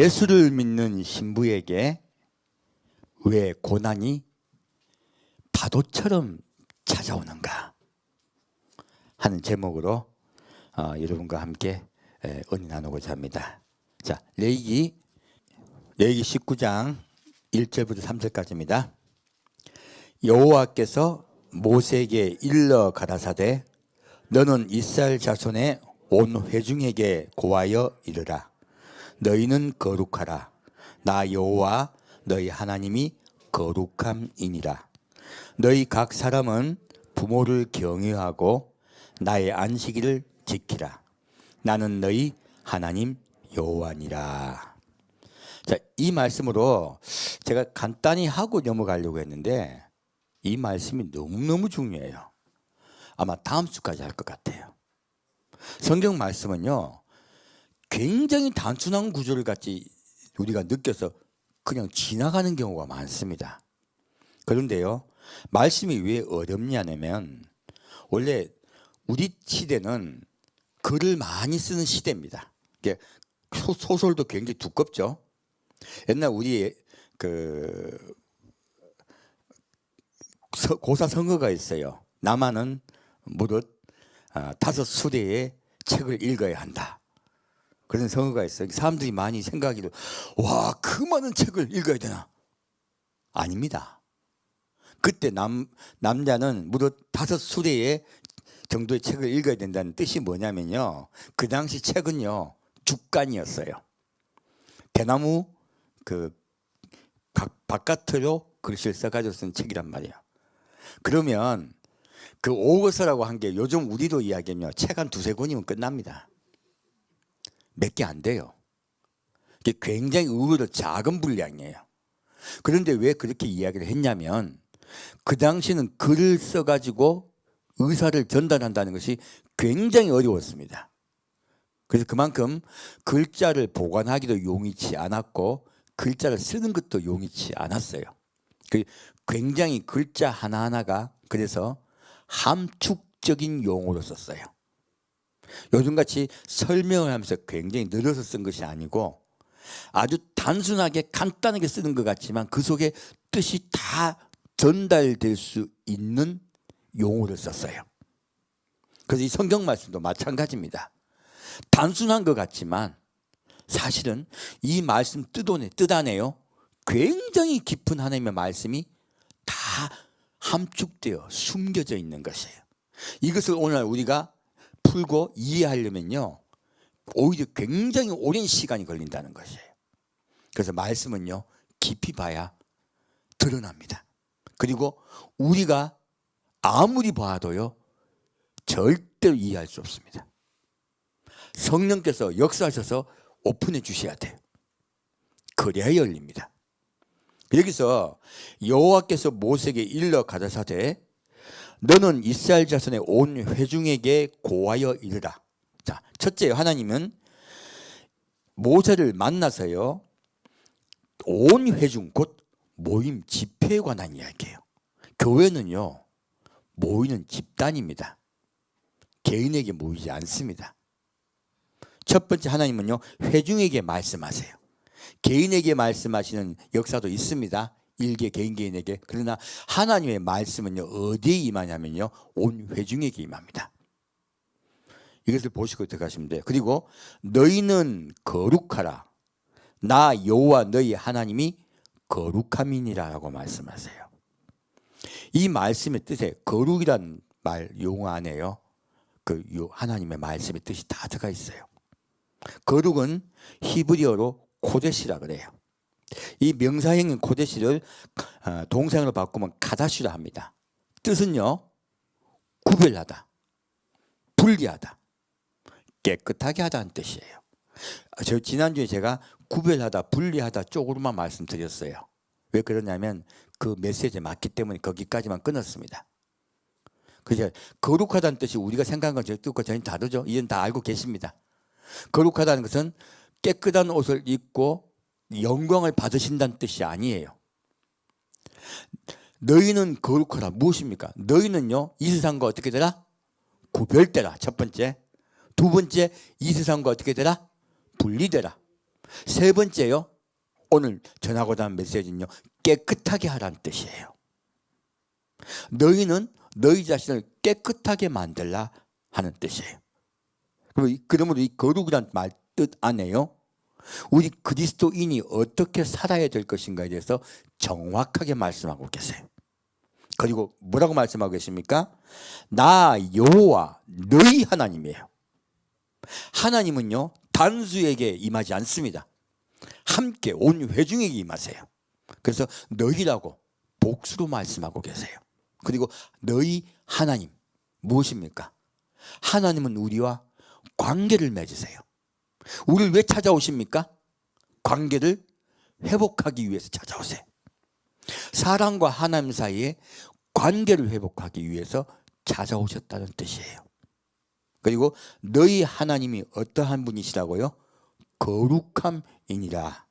예수를 믿는 신부에게 왜 고난이 파도처럼 찾아오는가 하는 제목으로 여러분과 함께 은혜 나누고자 합니다. 자, 레위기 19장 1절부터 3절까지입니다. 여호와께서 모세에게 일러 가라사대 너는 이스라엘 자손의 온 회중에게 고하여 이르라. 너희는 거룩하라. 나 여호와 너희 하나님이 거룩함이니라. 너희 각 사람은 부모를 경외하고 나의 안식일을 지키라. 나는 너희 하나님 여호와니라. 자, 이 말씀으로 제가 간단히 하고 넘어가려고 했는데 이 말씀이 너무너무 중요해요. 아마 다음 주까지 할 것 같아요. 성경 말씀은요, 굉장히 단순한 구조를 같이 우리가 느껴서 그냥 지나가는 경우가 많습니다. 그런데요, 말씀이 왜 어렵냐면 원래 우리 시대는 글을 많이 쓰는 시대입니다. 소설도 굉장히 두껍죠. 옛날 우리 고사 성어가 있어요. 남한은 무릇 5수레의 책을 읽어야 한다. 그런 성어가 있어요. 사람들이 많이 생각하기도 와, 그 많은 책을 읽어야 되나? 아닙니다. 그때 남자는 무릇 5수레의 정도의 책을 읽어야 된다는 뜻이 뭐냐면요, 그 당시 책은요 죽간이었어요. 대나무 바깥으로 글씨를 써가지고 쓴 책이란 말이에요. 그러면 그 오거서라고 한 게 요즘 우리로 이야기하면 책 한 2-3권이면 끝납니다. 몇 개 안 돼요. 이게 굉장히 의외로 작은 분량이에요. 그런데 왜 그렇게 이야기를 했냐면 그 당시는 글을 써가지고 의사를 전달한다는 것이 굉장히 어려웠습니다. 그래서 그만큼 글자를 보관하기도 용이치 않았고 글자를 쓰는 것도 용이치 않았어요. 굉장히 글자 하나하나가 그래서 함축적인 용어로 썼어요. 요즘같이 설명을 하면서 굉장히 늘어서 쓴 것이 아니고 아주 단순하게 간단하게 쓰는 것 같지만 그 속에 뜻이 다 전달될 수 있는 용어를 썼어요. 그래서 이 성경 말씀도 마찬가지입니다. 단순한 것 같지만 사실은 이 말씀 뜻 안에요 굉장히 깊은 하나님의 말씀이 다 함축되어 숨겨져 있는 것이에요. 이것을 오늘 우리가 풀고 이해하려면요 오히려 굉장히 오랜 시간이 걸린다는 것이에요. 그래서 말씀은요 깊이 봐야 드러납니다. 그리고 우리가 아무리 봐도요 절대로 이해할 수 없습니다. 성령께서 역사하셔서 오픈해 주셔야 돼요. 그래야 열립니다. 여기서 여호와께서 모세에게 일러 가라사대 너는 이스라엘 자손의 온 회중에게 고하여 이르라. 자, 첫째, 하나님은 모세를 만나서요 온 회중 곧 모임 집회에 관한 이야기예요. 교회는요 모이는 집단입니다. 개인에게 모이지 않습니다. 첫 번째, 하나님은요 회중에게 말씀하세요. 개인에게 말씀하시는 역사도 있습니다. 일개 개인에게. 그러나 하나님의 말씀은요 어디에 임하냐면요 온 회중에게 임합니다. 이것을 보시고 들어가시면 돼요. 그리고 너희는 거룩하라. 나 여호와 너희 하나님이 거룩함이니라 라고 말씀하세요. 이 말씀의 뜻에 거룩이란 말 용어 안에요 하나님의 말씀의 뜻이 다 들어가 있어요. 거룩은 히브리어로 코데시라 그래요. 이 명사형인 코데시를 동사형으로 바꾸면 카다시라 합니다. 뜻은요 구별하다, 분리하다, 깨끗하게 하다는 뜻이에요. 저 지난주에 제가 구별하다, 분리하다 쪽으로만 말씀드렸어요. 왜 그러냐면 그 메시지에 맞기 때문에 거기까지만 끊었습니다. 그래서 거룩하다는 뜻이 우리가 생각한 것과 뜻과 전혀 다르죠. 이건 다 알고 계십니다. 거룩하다는 것은 깨끗한 옷을 입고 영광을 받으신다는 뜻이 아니에요. 너희는 거룩하라. 무엇입니까? 너희는요 이 세상과 어떻게 되라? 구별되라. 첫 번째. 두 번째, 이 세상과 어떻게 되라? 분리되라. 세 번째요. 오늘 전하고자 하는 메시지는요. 깨끗하게 하라는 뜻이에요. 너희는 너희 자신을 깨끗하게 만들라 하는 뜻이에요. 그러므로 이 거룩이란 말 뜻 안에요. 우리 그리스도인이 어떻게 살아야 될 것인가에 대해서 정확하게 말씀하고 계세요. 그리고 뭐라고 말씀하고 계십니까? 나 여호와 너희 하나님이에요. 하나님은요 단수에게 임하지 않습니다. 함께 온 회중에게 임하세요. 그래서 너희라고 복수로 말씀하고 계세요. 그리고 너희 하나님 무엇입니까? 하나님은 우리와 관계를 맺으세요. 우리를 왜 찾아오십니까? 관계를 회복하기 위해서 찾아오세요. 사람과 하나님 사이에 관계를 회복하기 위해서 찾아오셨다는 뜻이에요. 그리고 너희 하나님이 어떠한 분이시라고요? 거룩함이니라.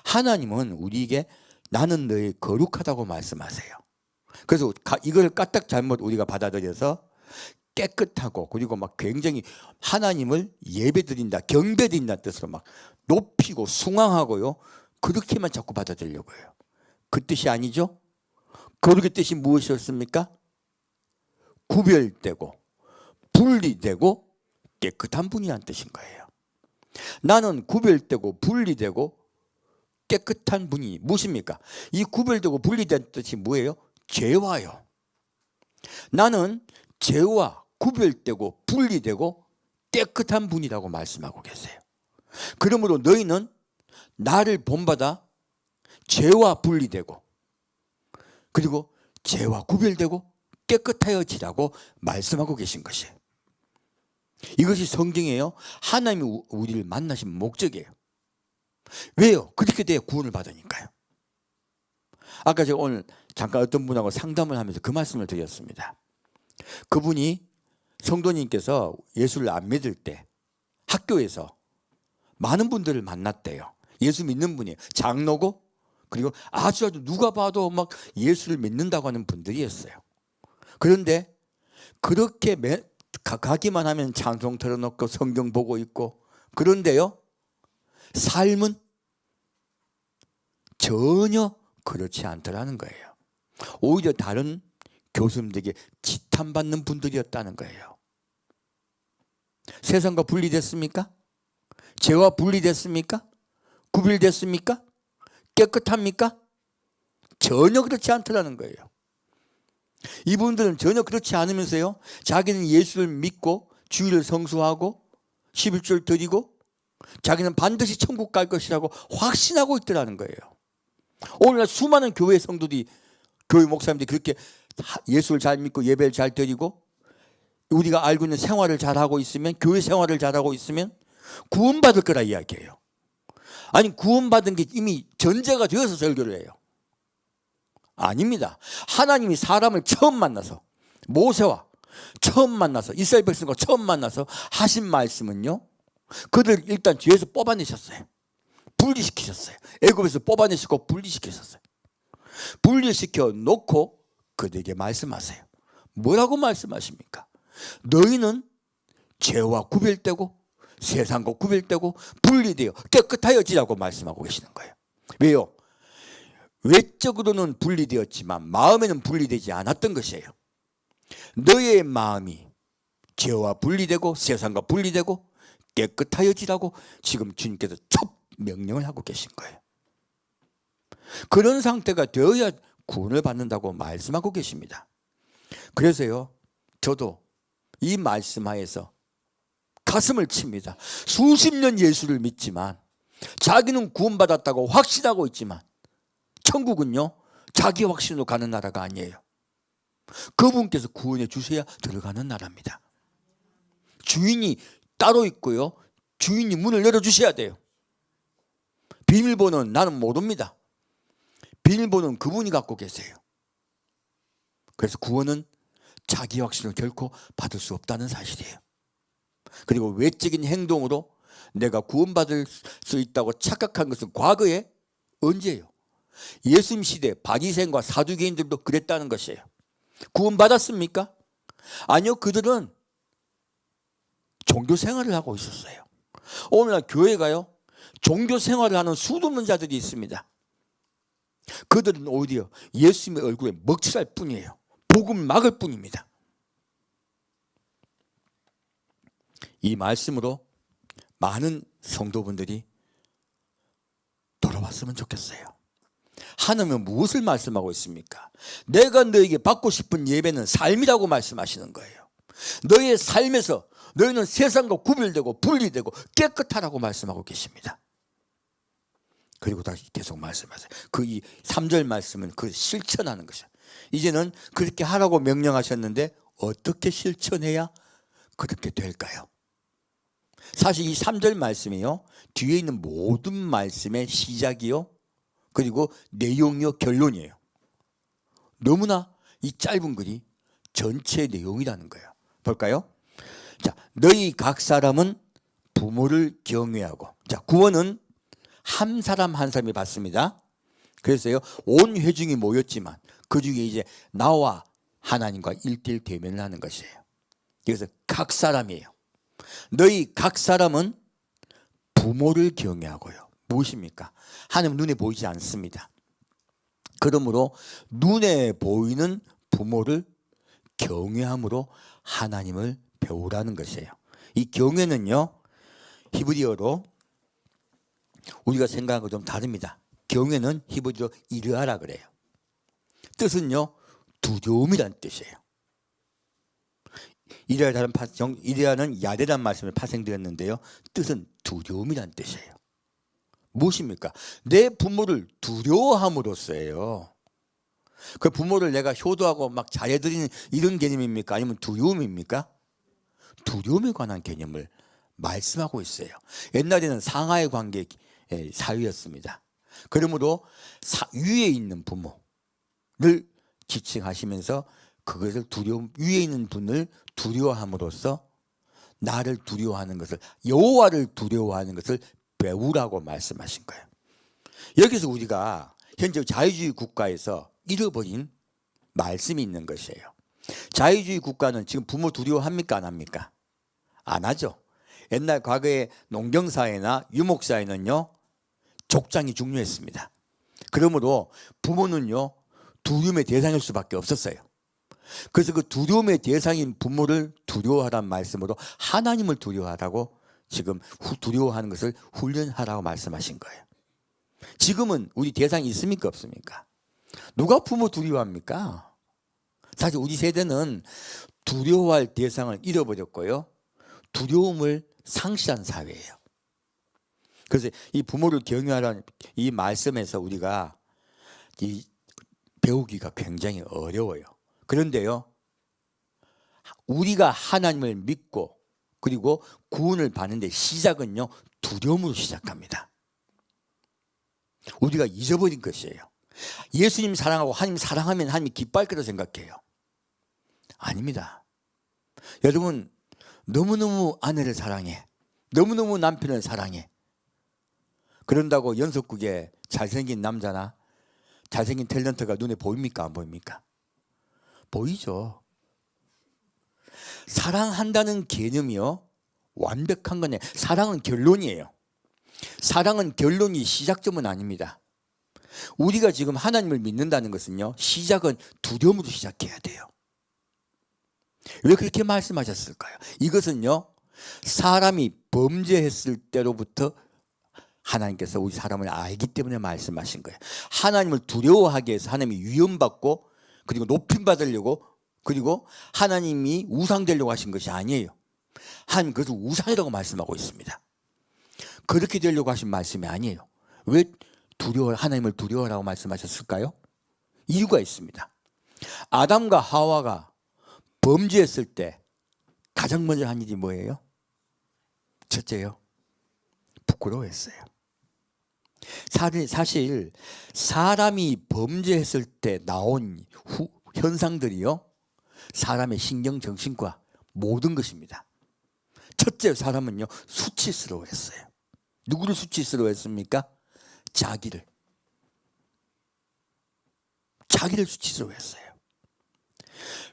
하나님은 우리에게 나는 너희 거룩하다고 말씀하세요. 그래서 이걸 까딱 잘못 우리가 받아들여서 깨끗하고 그리고 막 굉장히 하나님을 예배드린다, 경배드린다는 뜻으로 막 높이고 숭앙하고요. 그렇게만 자꾸 받아들이려고 해요. 그 뜻이 아니죠. 거룩의 뜻이 무엇이었습니까? 구별되고 분리되고 깨끗한 분이라는 뜻인 거예요. 나는 구별되고 분리되고 깨끗한 분이 무엇입니까? 이 구별되고 분리된 뜻이 뭐예요? 죄와요. 나는 죄와 구별되고 분리되고 깨끗한 분이라고 말씀하고 계세요. 그러므로 너희는 나를 본받아 죄와 분리되고 그리고 죄와 구별되고 깨끗하여지라고 말씀하고 계신 것이에요. 이것이 성경이에요. 하나님이 우리를 만나신 목적이에요. 왜요? 그렇게 돼야 구원을 받으니까요. 아까 제가 오늘 잠깐 어떤 분하고 상담을 하면서 그 말씀을 드렸습니다. 그분이 성도님께서 예수를 안 믿을 때 학교에서 많은 분들을 만났대요. 예수 믿는 분이에요. 장로고 그리고 아주 누가 봐도 막 예수를 믿는다고 하는 분들이었어요. 그런데 그렇게 가기만 하면 찬송 틀어놓고 성경 보고 있고 그런데요 삶은 전혀 그렇지 않더라는 거예요. 오히려 다른 교수님들에게 지탄받는 분들이었다는 거예요. 세상과 분리됐습니까? 죄와 분리됐습니까? 구별됐습니까? 깨끗합니까? 전혀 그렇지 않더라는 거예요. 이분들은 전혀 그렇지 않으면서요 자기는 예수를 믿고 주일을 성수하고 11절 드리고 자기는 반드시 천국 갈 것이라고 확신하고 있더라는 거예요. 오늘날 수많은 교회 성도들이 교회 목사님들이 그렇게 예수를 잘 믿고 예배를 잘 드리고 우리가 알고 있는 생활을 잘하고 있으면 교회 생활을 잘하고 있으면 구원받을 거라 이야기해요. 아니 구원받은 게 이미 전제가 되어서 설교를 해요. 아닙니다. 하나님이 사람을 처음 만나서 모세와 처음 만나서 이스라엘 백성과 처음 만나서 하신 말씀은요 그들 일단 뒤에서 뽑아내셨어요. 분리시키셨어요. 애굽에서 뽑아내시고 분리시키셨어요. 분리시켜 놓고 그들에게 말씀하세요. 뭐라고 말씀하십니까? 너희는 죄와 구별되고 세상과 구별되고 분리되어 깨끗하여지라고 말씀하고 계시는 거예요. 왜요? 외적으로는 분리되었지만 마음에는 분리되지 않았던 것이에요. 너의 마음이 죄와 분리되고 세상과 분리되고 깨끗하여지라고 지금 주님께서 첫 명령을 하고 계신 거예요. 그런 상태가 되어야 구원을 받는다고 말씀하고 계십니다. 그래서요 저도 이 말씀 하에서 가슴을 칩니다. 수십 년 예수를 믿지만 자기는 구원받았다고 확신하고 있지만 천국은요 자기 확신으로 가는 나라가 아니에요. 그분께서 구원해 주셔야 들어가는 나라입니다. 주인이 따로 있고요 주인이 문을 열어주셔야 돼요. 비밀번호는 나는 모릅니다. 비밀번호는 그분이 갖고 계세요. 그래서 구원은 자기 확신을 결코 받을 수 없다는 사실이에요. 그리고 외적인 행동으로 내가 구원받을 수 있다고 착각한 것은 과거에 언제예요? 예수님 시대 바리새인과 사두개인들도 그랬다는 것이에요. 구원받았습니까? 아니요. 그들은 종교 생활을 하고 있었어요. 오늘날 교회가요 종교 생활을 하는 수도 없는 자들이 있습니다. 그들은 오히려 예수님의 얼굴에 먹칠할 뿐이에요. 복음을 막을 뿐입니다. 이 말씀으로 많은 성도분들이 돌아왔으면 좋겠어요. 하나님은 무엇을 말씀하고 있습니까? 내가 너에게 받고 싶은 예배는 삶이라고 말씀하시는 거예요. 너의 삶에서 너희는 세상과 구별되고 분리되고 깨끗하라고 말씀하고 계십니다. 그리고 다시 계속 말씀하세요. 그 이 3절 말씀은 그 실천하는 것이에요. 이제는 그렇게 하라고 명령하셨는데 어떻게 실천해야 그렇게 될까요? 사실 이 3절 말씀이요, 뒤에 있는 모든 말씀의 시작이요, 그리고 내용이요, 결론이에요. 너무나 이 짧은 글이 전체 내용이라는 거예요. 볼까요? 자, 너희 각 사람은 부모를 경외하고. 자, 구원은 한 사람 한 사람이 받습니다. 그래서요, 온 회중이 모였지만 그 중에 이제 나와 하나님과 1:1 대면을 하는 것이에요. 그래서 각 사람이에요. 너희 각 사람은 부모를 경외하고요. 무엇입니까? 하나님 눈에 보이지 않습니다. 그러므로 눈에 보이는 부모를 경외함으로 하나님을 배우라는 것이에요. 이 경외는요, 히브리어로 우리가 생각하는 거 좀 다릅니다. 경외는 히브리어로 이르하라 그래요. 뜻은요, 두려움이란 뜻이에요. 이레아는 야레란 말씀을 파생되었는데요, 뜻은 두려움이란 뜻이에요. 무엇입니까? 내 부모를 두려워함으로써예요. 그 부모를 내가 효도하고 막 잘해드리는 이런 개념입니까? 아니면 두려움입니까? 두려움에 관한 개념을 말씀하고 있어요. 옛날에는 상하의 관계 사회였습니다. 그러므로 위에 있는 부모를 지칭하시면서 그것을 위에 있는 분을 두려워함으로써 나를 두려워하는 것을, 여호와를 두려워하는 것을 배우라고 말씀하신 거예요. 여기서 우리가 현재 자유주의 국가에서 잃어버린 말씀이 있는 것이에요. 자유주의 국가는 지금 부모 두려워합니까? 안 합니까? 안 하죠. 옛날 과거의 농경사회나 유목사회는요, 족장이 중요했습니다. 그러므로 부모는요, 두려움의 대상일 수밖에 없었어요. 그래서 그 두려움의 대상인 부모를 두려워하라는 말씀으로 하나님을 두려워하라고, 지금 두려워하는 것을 훈련하라고 말씀하신 거예요. 지금은 우리 대상이 있습니까? 없습니까? 누가 부모 두려워합니까? 사실 우리 세대는 두려워할 대상을 잃어버렸고요, 두려움을 상실한 사회예요. 그래서 이 부모를 경외하라는 이 말씀에서 우리가 배우기가 굉장히 어려워요. 그런데요, 우리가 하나님을 믿고 그리고 구원을 받는데 시작은요, 두려움으로 시작합니다. 우리가 잊어버린 것이에요. 예수님 사랑하고 하나님 사랑하면 하나님이 기뻐할 거라고 생각해요. 아닙니다. 여러분, 너무너무 아내를 사랑해, 너무너무 남편을 사랑해. 그런다고 연속국에 잘생긴 남자나 잘생긴 탤런트가 눈에 보입니까? 안 보입니까? 보이죠. 사랑한다는 개념이요, 완벽한 거네. 사랑은 결론이에요. 사랑은 결론이 시작점은 아닙니다. 우리가 지금 하나님을 믿는다는 것은요, 시작은 두려움으로 시작해야 돼요. 왜 그렇게 말씀하셨을까요? 이것은요, 사람이 범죄했을 때로부터 하나님께서 우리 사람을 알기 때문에 말씀하신 거예요. 하나님을 두려워하기 위해서 하나님이 위험받고 그리고 높임받으려고, 그리고 하나님이 우상 되려고 하신 것이 아니에요. 하나님 그것을 우상이라고 말씀하고 있습니다. 그렇게 되려고 하신 말씀이 아니에요. 왜 하나님을 두려워하라고 말씀하셨을까요? 이유가 있습니다. 아담과 하와가 범죄했을 때 가장 먼저 한 일이 뭐예요? 첫째요, 부끄러워했어요. 사실 사람이 범죄했을 때 나온 현상들이요, 사람의 신경 정신과 모든 것입니다. 첫째, 사람은요, 수치스러워했어요. 누구를 수치스러워했습니까? 자기를 수치스러워했어요.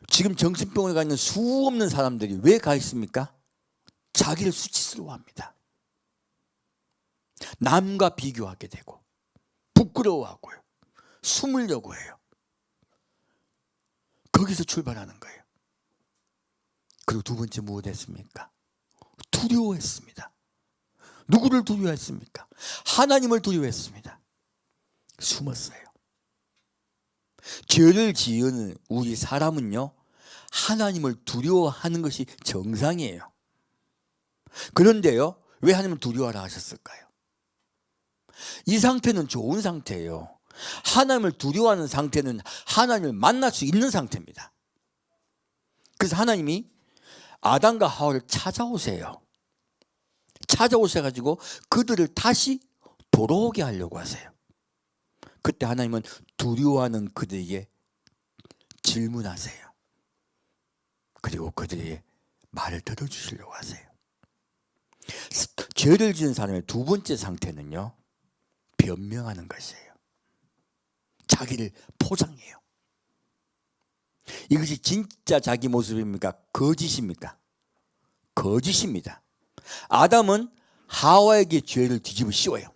지금 정신병원에 가 있는 수 없는 사람들이 왜 가 있습니까? 자기를 수치스러워합니다. 남과 비교하게 되고 부끄러워하고요. 숨으려고 해요. 거기서 출발하는 거예요. 그리고 두 번째 무엇했습니까? 두려워했습니다. 누구를 두려워했습니까? 하나님을 두려워했습니다. 숨었어요. 죄를 지은 우리 사람은요, 하나님을 두려워하는 것이 정상이에요. 그런데요, 왜 하나님을 두려워하라 하셨을까요? 이 상태는 좋은 상태예요. 하나님을 두려워하는 상태는 하나님을 만날 수 있는 상태입니다. 그래서 하나님이 아담과 하와를 찾아오세요. 찾아오셔가지고 그들을 다시 돌아오게 하려고 하세요. 그때 하나님은 두려워하는 그들에게 질문하세요. 그리고 그들의 말을 들어주시려고 하세요. 죄를 지은 사람의 두 번째 상태는요, 변명하는 것이에요. 자기를 포장해요. 이것이 진짜 자기 모습입니까? 거짓입니까? 거짓입니다. 아담은 하와에게 죄를 뒤집어 씌워요.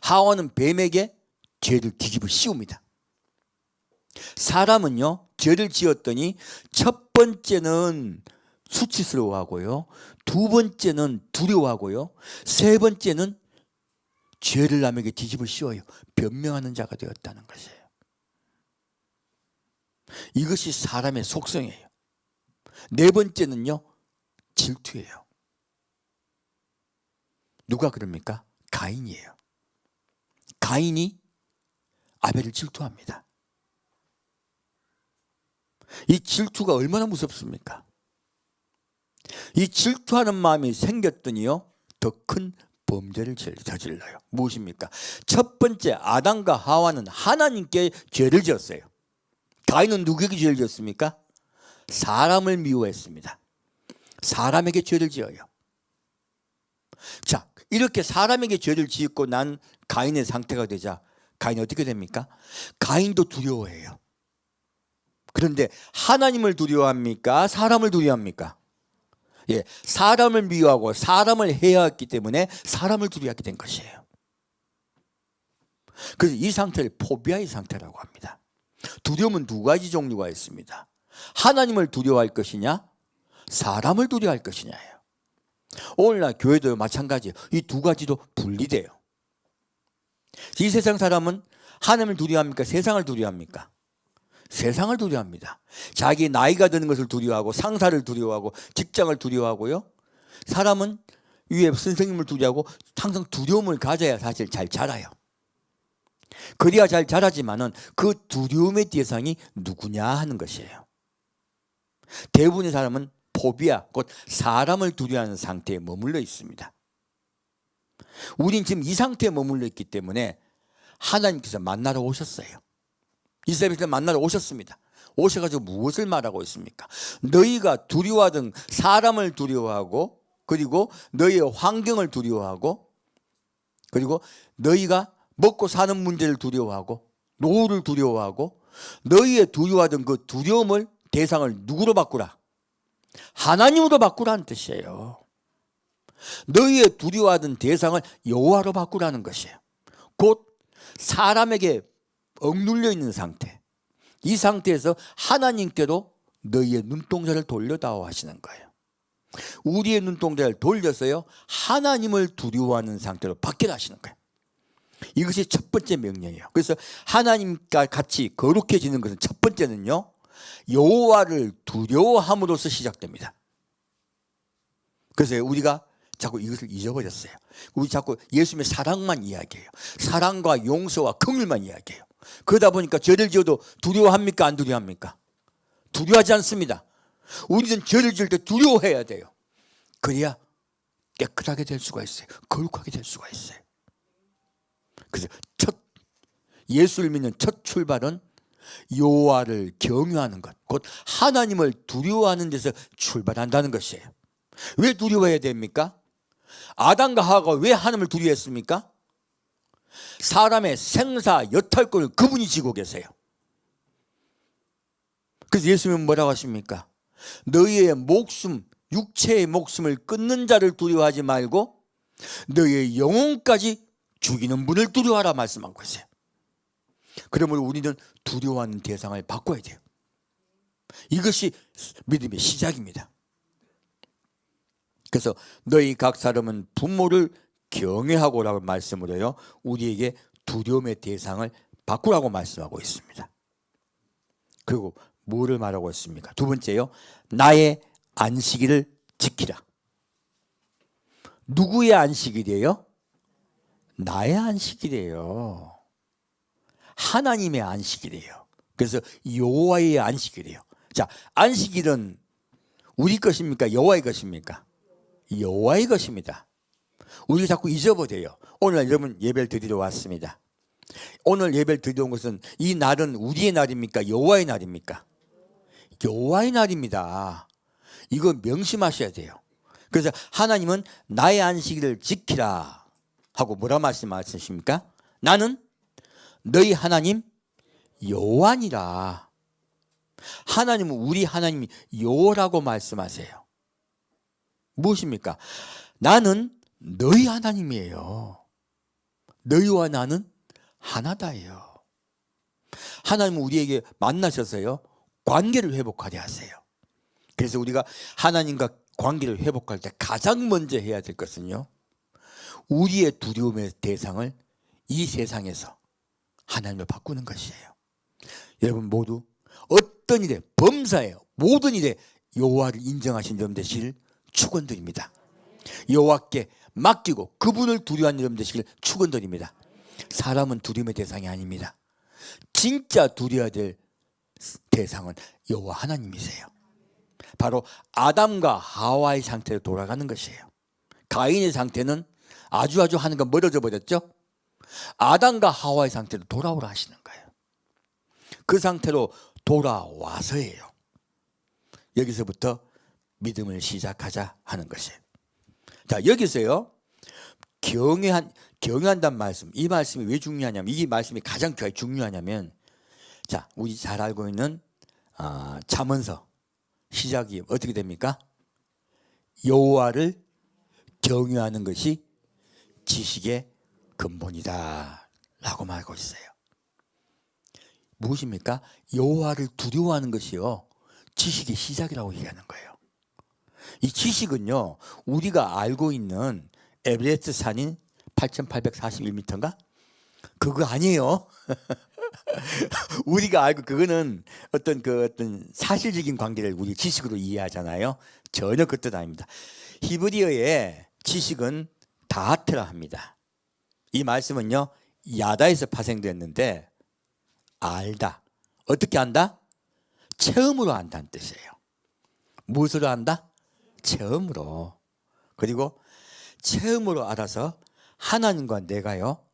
하와는 뱀에게 죄를 뒤집어 씌웁니다. 사람은요, 죄를 지었더니 첫 번째는 수치스러워하고요, 두 번째는 두려워하고요, 세 번째는 죄를 남에게 뒤집어 씌워요. 변명하는 자가 되었다는 것이에요. 이것이 사람의 속성이에요. 네 번째는요, 질투예요. 누가 그럽니까? 가인이에요. 가인이 아벨을 질투합니다. 이 질투가 얼마나 무섭습니까? 이 질투하는 마음이 생겼더니요, 더 큰 범죄를 저질러요. 무엇입니까? 첫 번째, 아담과 하와는 하나님께 죄를 지었어요. 가인은 누구에게 죄를 지었습니까? 사람을 미워했습니다. 사람에게 죄를 지어요. 자, 이렇게 사람에게 죄를 짓고 난 가인의 상태가 되자 가인이 어떻게 됩니까? 가인도 두려워해요. 그런데 하나님을 두려워합니까? 사람을 두려워합니까? 예, 사람을 미워하고 사람을 해야했기 때문에 사람을 두려워하게 된 것이에요. 그래서 이 상태를 포비아의 상태라고 합니다. 두려움은 두 가지 종류가 있습니다. 하나님을 두려워할 것이냐, 사람을 두려워할 것이냐예요. 오늘날 교회도 마찬가지예요. 이 두 가지도 분리돼요. 이 세상 사람은 하나님을 두려워합니까? 세상을 두려워합니까? 세상을 두려워합니다. 자기 나이가 드는 것을 두려워하고 상사를 두려워하고 직장을 두려워하고요. 사람은 위에 선생님을 두려워하고 항상 두려움을 가져야 사실 잘 자라요. 그래야 잘 자라지만은 그 두려움의 대상이 누구냐 하는 것이에요. 대부분의 사람은 포비아, 곧 사람을 두려워하는 상태에 머물러 있습니다. 우린 지금 이 상태에 머물러 있기 때문에 하나님께서 만나러 오셨어요. 이스라엘을 만나러 오셨습니다. 오셔가지고 무엇을 말하고 있습니까? 너희가 두려워하던 사람을 두려워하고, 그리고 너희의 환경을 두려워하고, 그리고 너희가 먹고 사는 문제를 두려워하고, 노후를 두려워하고, 너희의 두려워하던 그 두려움을 대상을 누구로 바꾸라? 하나님으로 바꾸라는 뜻이에요. 너희의 두려워하던 대상을 여호와로 바꾸라는 것이에요. 곧 사람에게 억눌려 있는 상태, 이 상태에서 하나님께로 너희의 눈동자를 돌려다오 하시는 거예요. 우리의 눈동자를 돌려서요, 하나님을 두려워하는 상태로 바뀌라 하시는 거예요. 이것이 첫 번째 명령이에요. 그래서 하나님과 같이 거룩해지는 것은 첫 번째는요, 여호와를 두려워함으로써 시작됩니다. 그래서 우리가 자꾸 이것을 잊어버렸어요. 우리 자꾸 예수님의 사랑만 이야기해요. 사랑과 용서와 긍휼만 이야기해요. 그러다 보니까 죄를 지어도 두려워합니까? 안 두려워합니까? 두려워하지 않습니다. 우리는 죄를 지을 때 두려워해야 돼요. 그래야 깨끗하게 될 수가 있어요. 거룩하게 될 수가 있어요. 그래서 예수를 믿는 첫 출발은 여호와를 경유하는 것, 곧 하나님을 두려워하는 데서 출발한다는 것이에요. 왜 두려워해야 됩니까? 아담과 하와가 왜 하나님을 두려워했습니까? 사람의 생사 여탈권을 그분이 지고 계세요. 그래서 예수님은 뭐라고 하십니까? 너희의 목숨, 육체의 목숨을 끊는 자를 두려워하지 말고 너희의 영혼까지 죽이는 분을 두려워하라 말씀하고 있어요. 그러므로 우리는 두려워하는 대상을 바꿔야 돼요. 이것이 믿음의 시작입니다. 그래서 너희 각 사람은 부모를 경외하고라고 말씀을 해요. 우리에게 두려움의 대상을 바꾸라고 말씀하고 있습니다. 그리고 뭐를 말하고 있습니까? 두 번째요. 나의 안식일을 지키라. 누구의 안식일이에요? 나의 안식일이에요. 하나님의 안식일이에요. 그래서 여호와의 안식일이에요. 자, 안식일은 우리 것입니까? 여호와의 것입니까? 여호와의 것입니다. 우리가 자꾸 잊어버려요. 오늘 여러분 예배를 드리러 왔습니다. 오늘 예배를 드리러 온 것은 이 날은 우리의 날입니까? 여호와의 날입니까? 여호와의 날입니다. 이거 명심하셔야 돼요. 그래서 하나님은 나의 안식일을 지키라 하고 뭐라 말씀하십니까? 나는 너희 하나님 여호와니라. 하나님은 우리 하나님이 여호라고 말씀하세요. 무엇입니까? 나는 너희 하나님이에요. 너희와 나는 하나다예요. 하나님은 우리에게 만나셔서요 관계를 회복하게 하세요. 그래서 우리가 하나님과 관계를 회복할 때 가장 먼저 해야 될 것은요, 우리의 두려움의 대상을 이 세상에서 하나님을 바꾸는 것이에요. 여러분 모두 어떤 일에, 범사에, 모든 일에 여호와를 인정하신 여러분 되시길 축원드립니다. 여호와께 맡기고 그분을 두려워하는 여러분 되시길 축원드립니다. 사람은 두려움의 대상이 아닙니다. 진짜 두려워야 될 대상은 여호와 하나님이세요. 바로 아담과 하와의 상태로 돌아가는 것이에요. 가인의 상태는 아주 하는가 멀어져 버렸죠. 아담과 하와의 상태로 돌아오라 하시는 거예요. 그 상태로 돌아와서예요. 여기서부터 믿음을 시작하자 하는 것이에요. 자, 여기서요 경외한다는 말씀, 이 말씀이 왜 중요하냐면, 이 말씀이 가장 중요하냐면, 자, 우리 잘 알고 있는 잠언서 시작이 어떻게 됩니까? 여호와를 경외하는 것이 지식의 근본이다 라고 말하고 있어요. 무엇입니까? 여호와를 두려워하는 것이요 지식의 시작이라고 얘기하는 거예요. 이 지식은요 우리가 알고 있는 에베레스트 산인 8,841m인가? 그거 아니에요. 우리가 알고 그거는 어떤 사실적인 관계를 우리 지식으로 이해하잖아요. 전혀 그 뜻 아닙니다. 히브리어의 지식은 다하트라 합니다. 이 말씀은요 야다에서 파생됐는데, 알다, 어떻게 안다? 체험으로 안다는 뜻이에요. 무엇으로 안다? 체험으로. 그리고 체험으로 알아서 하나님과 내가요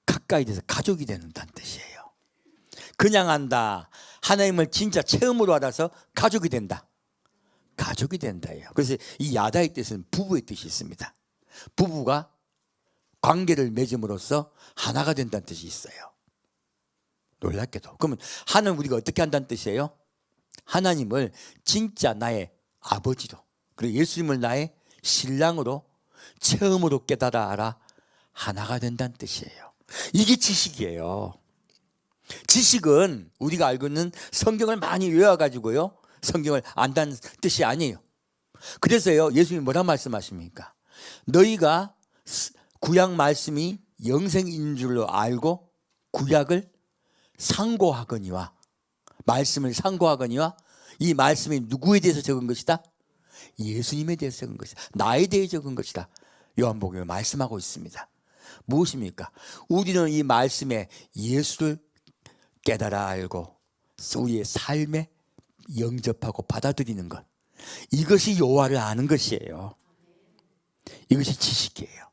가까이 돼서 가족이 된다는 뜻이에요. 그냥 안다, 하나님을 진짜 체험으로 알아서 가족이 된다. 가족이 된다예요. 그래서 이 야다의 뜻은 부부의 뜻이 있습니다. 부부가 관계를 맺음으로써 하나가 된다는 뜻이 있어요. 놀랍게도. 그러면 하나님 우리가 어떻게 한다는 뜻이에요? 하나님을 진짜 나의 아버지로, 그리고 예수님을 나의 신랑으로 체험으로 깨달아 알아 하나가 된다는 뜻이에요. 이게 지식이에요. 지식은 우리가 알고 있는 성경을 많이 외워가지고요 성경을 안다는 뜻이 아니에요. 그래서요 예수님이 뭐라 말씀하십니까? 너희가 구약 말씀이 영생인 줄로 알고 구약을 상고하거니와, 말씀을 상고하거니와, 이 말씀이 누구에 대해서 적은 것이다? 예수님에 대해서 적은 것이다. 나에 대해 적은 것이다. 요한복음에 말씀하고 있습니다. 무엇입니까? 우리는 이 말씀에 예수를 깨달아 알고 우리의 삶에 영접하고 받아들이는 것, 이것이 여호와를 아는 것이에요. 이것이 지식이에요.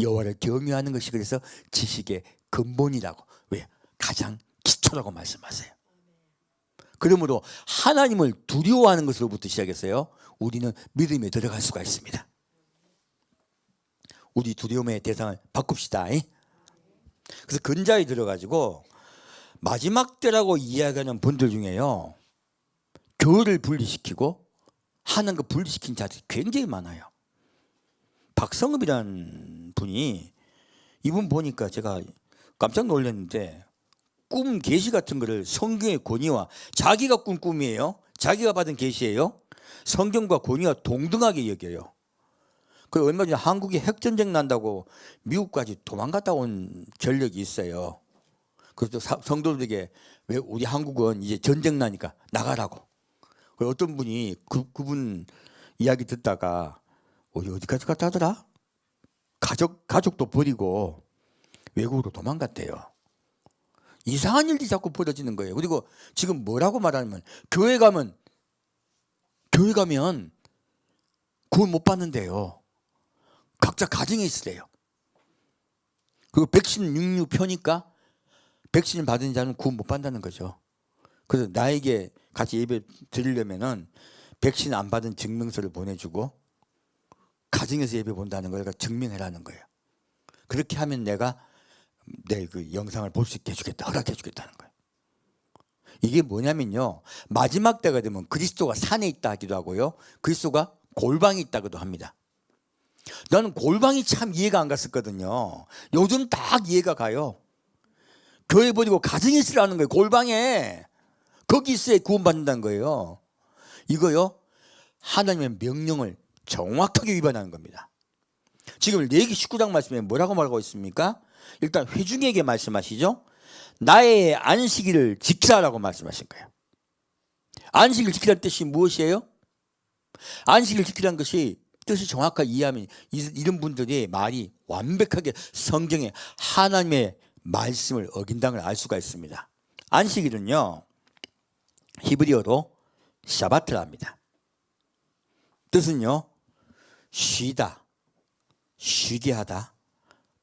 여호와를 경외하는 것이 그래서 지식의 근본이라고, 왜? 가장 기초라고 말씀하세요. 그러므로 하나님을 두려워하는 것으로부터 시작해서요 우리는 믿음에 들어갈 수가 있습니다. 우리 두려움의 대상을 바꿉시다. 그래서 근자에 들어가지고 마지막 때라고 이야기하는 분들 중에요 교회를 분리시키고 하나님과 분리시킨 자들이 굉장히 많아요. 박성읍이라는 분이 이분 보니까 제가 깜짝 놀랐는데 꿈 계시 같은 거를 성경의 권위와 자기가 꾼 꿈이에요. 자기가 받은 계시예요. 성경과 권위와 동등하게 여겨요. 그 얼마 전에 한국이 핵전쟁 난다고 미국까지 도망갔다 온 전력이 있어요. 그래서 성도들에게 왜 우리 한국은 이제 전쟁 나니까 나가라고. 어떤 분이 그분 이야기 듣다가 어디까지 갔다 하더라? 가족도 버리고 외국으로 도망갔대요. 이상한 일이 자꾸 벌어지는 거예요. 그리고 지금 뭐라고 말하냐면 교회 가면 구원 못 받는데요. 각자 가정에 있으래요. 그리고 백신 66 펴니까 백신을 받은 자는 구원 못 받는다는 거죠. 그래서 나에게 같이 예배 드리려면은 백신 안 받은 증명서를 보내주고 가정에서 예배 본다는 걸 증명해라는 거예요. 그렇게 하면 내가 내 그 영상을 볼 수 있게 해주겠다, 허락해 주겠다는 거예요. 이게 뭐냐면요, 마지막 때가 되면 그리스도가 산에 있다 하기도 하고요, 그리스도가 골방에 있다고도 합니다. 나는 골방이 참 이해가 안 갔었거든요. 요즘 딱 이해가 가요. 교회 버리고 가정에 있으라는 거예요. 골방에. 거기 있어야 구원받는다는 거예요. 이거요, 하나님의 명령을 정확하게 위반하는 겁니다. 지금 레위기 19장 말씀에 뭐라고 말하고 있습니까? 일단 회중에게 말씀하시죠. 나의 안식일을 지키라라고 말씀하신 거예요. 안식일 지키라는 뜻이 무엇이에요? 안식일 지키라는 것이 뜻을 정확하게 이해하면 이런 분들이 말이 완벽하게 성경에 하나님의 말씀을 어긴다는 걸 알 수가 있습니다. 안식일은요, 히브리어로 샤바트랍니다. 뜻은요, 쉬다, 쉬게 하다,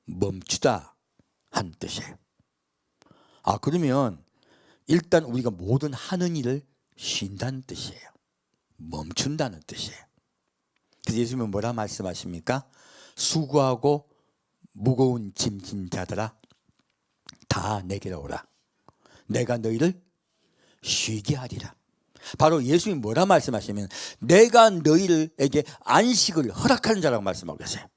멈추다 한 뜻이에요. 그러면 일단 우리가 모든 하는 일을 쉰다는 뜻이에요. 멈춘다는 뜻이에요. 그래서 예수님은 뭐라 말씀하십니까? 수고하고 무거운 짐진 자들아 다 내게로 오라. 내가 너희를 쉬게 하리라. 바로 예수님이 뭐라 말씀하시면 내가 너희에게 안식을 허락하는 자라고 말씀하고 계세요.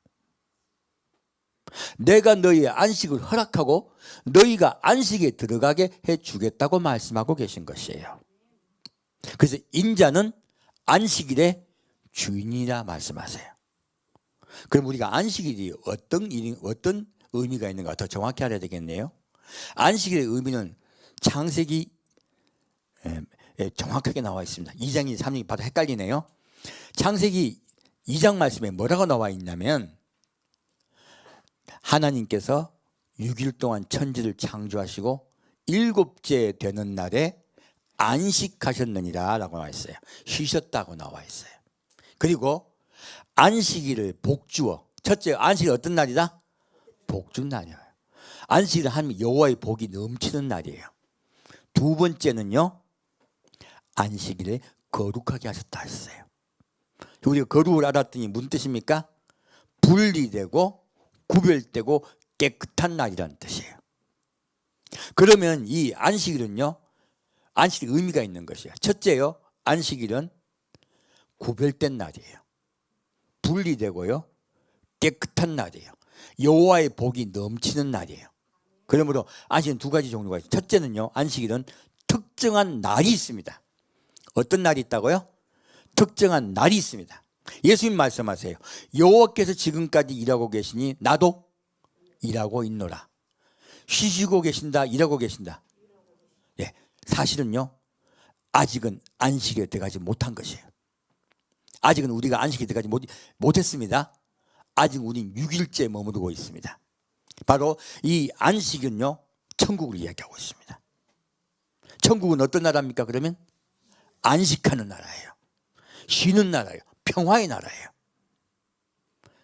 내가 너희의 안식을 허락하고 너희가 안식에 들어가게 해주겠다고 말씀하고 계신 것이에요. 그래서 인자는 안식일의 주인이라 말씀하세요. 그럼 우리가 안식일이 어떤 의미가 있는가 더 정확히 알아야 되겠네요. 안식일의 의미는 창세기 정확하게 나와 있습니다. 2장이 3장이 봐도 헷갈리네요. 창세기 2장 말씀에 뭐라고 나와 있냐면 하나님께서 6일 동안 천지를 창조하시고 7째 되는 날에 안식하셨느니라 라고 나와 있어요. 쉬셨다고 나와 있어요. 그리고 안식일을 복주어, 첫째 안식일 어떤 날이다? 복주 날이에요. 안식일은 하나님 여호와의 복이 넘치는 날이에요. 두 번째는요, 안식일에 거룩하게 하셨다 했어요. 우리가 거룩을 알았더니 무슨 뜻입니까? 분리되고 구별되고 깨끗한 날이라는 뜻이에요. 그러면 이 안식일은요, 안식일 의미가 있는 것이에요. 첫째요, 안식일은 구별된 날이에요. 분리되고요, 깨끗한 날이에요. 여호와의 복이 넘치는 날이에요. 그러므로 안식일은 두 가지 종류가 있어요. 첫째는요, 안식일은 특정한 날이 있습니다. 어떤 날이 있다고요? 특정한 날이 있습니다. 예수님 말씀하세요. 여호와께서 지금까지 일하고 계시니 나도 일하고 있노라. 쉬시고 계신다, 일하고 계신다. 예, 사실은요, 아직은 안식에 들어가지 못한 것이에요. 아직은 우리가 안식에 들어가지 못했습니다. 아직 우리는 6일째 머무르고 있습니다. 바로 이 안식은요, 천국을 이야기하고 있습니다. 천국은 어떤 나라입니까? 그러면 안식하는 나라예요. 쉬는 나라예요. 평화의 나라예요.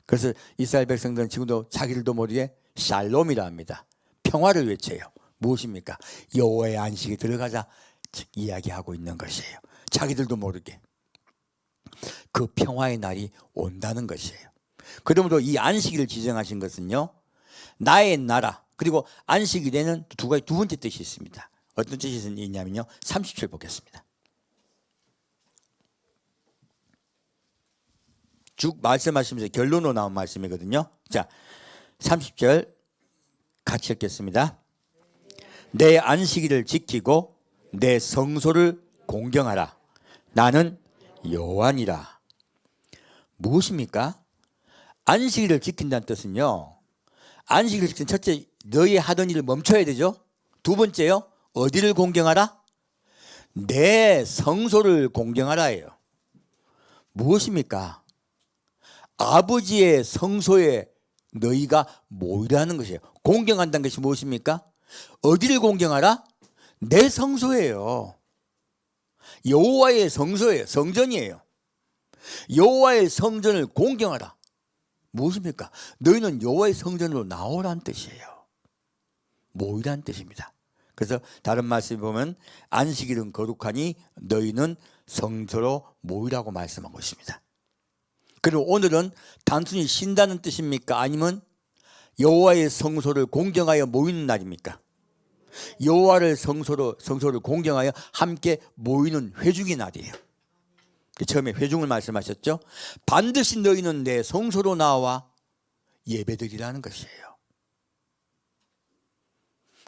그래서 이스라엘 백성들은 지금도 자기들도 모르게 샬롬이라 합니다. 평화를 외쳐요. 무엇입니까? 여호와의 안식에 들어가자 이야기하고 있는 것이에요. 자기들도 모르게 그 평화의 날이 온다는 것이에요. 그러므로 이 안식일을 지정하신 것은요, 나의 나라, 그리고 안식일에는 두 번째 뜻이 있습니다. 어떤 뜻이 있냐면요, 30절 보겠습니다. 쭉 말씀하시면서 결론으로 나온 말씀이거든요. 자, 30절 같이 읽겠습니다. 내 안식일을 지키고 내 성소를 공경하라. 나는 여호와니라. 무엇입니까? 안식일을 지킨다는 뜻은요, 안식일을 지키는 첫째, 너희 하던 일을 멈춰야 되죠. 두 번째요, 어디를 공경하라? 내 성소를 공경하라예요. 무엇입니까? 아버지의 성소에 너희가 모이라는 것이에요. 공경한다는 것이 무엇입니까? 어디를 공경하라? 내 성소예요. 여호와의 성소예요. 성전이에요. 여호와의 성전을 공경하라. 무엇입니까? 너희는 여호와의 성전으로 나오라는 뜻이에요. 모이라는 뜻입니다. 그래서 다른 말씀에 보면 안식일은 거룩하니 너희는 성소로 모이라고 말씀하고 있습니다. 그리고 오늘은 단순히 쉰다는 뜻입니까? 아니면 여호와의 성소를 공경하여 모이는 날입니까? 여호와를 성소를 공경하여 함께 모이는 회중의 날이에요. 처음에 회중을 말씀하셨죠. 반드시 너희는 내 성소로 나와 예배드리라는 것이에요.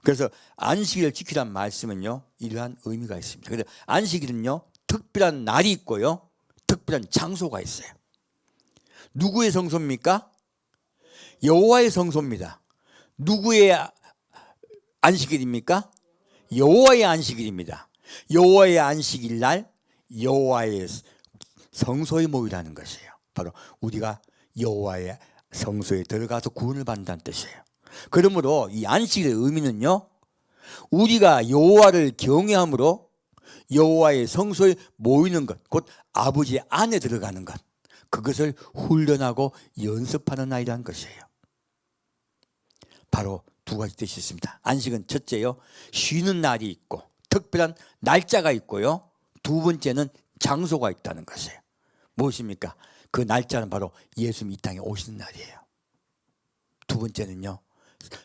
그래서 안식일을 지키라는 말씀은요, 이러한 의미가 있습니다. 그래서 안식일은요, 특별한 날이 있고요, 특별한 장소가 있어요. 누구의 성소입니까? 여호와의 성소입니다. 누구의 안식일입니까? 여호와의 안식일입니다. 여호와의 안식일 날 여호와의 성소에 모이라는 것이에요. 바로 우리가 여호와의 성소에 들어가서 구원을 받는다는 뜻이에요. 그러므로 이 안식일의 의미는요, 우리가 여호와를 경외함으로 여호와의 성소에 모이는 것, 곧 아버지 안에 들어가는 것, 그것을 훈련하고 연습하는 날이라는 것이에요. 바로 두 가지 뜻이 있습니다. 안식은 첫째요, 쉬는 날이 있고 특별한 날짜가 있고요, 두 번째는 장소가 있다는 것이에요. 무엇입니까? 그 날짜는 바로 예수님이 이 땅에 오시는 날이에요. 두 번째는요,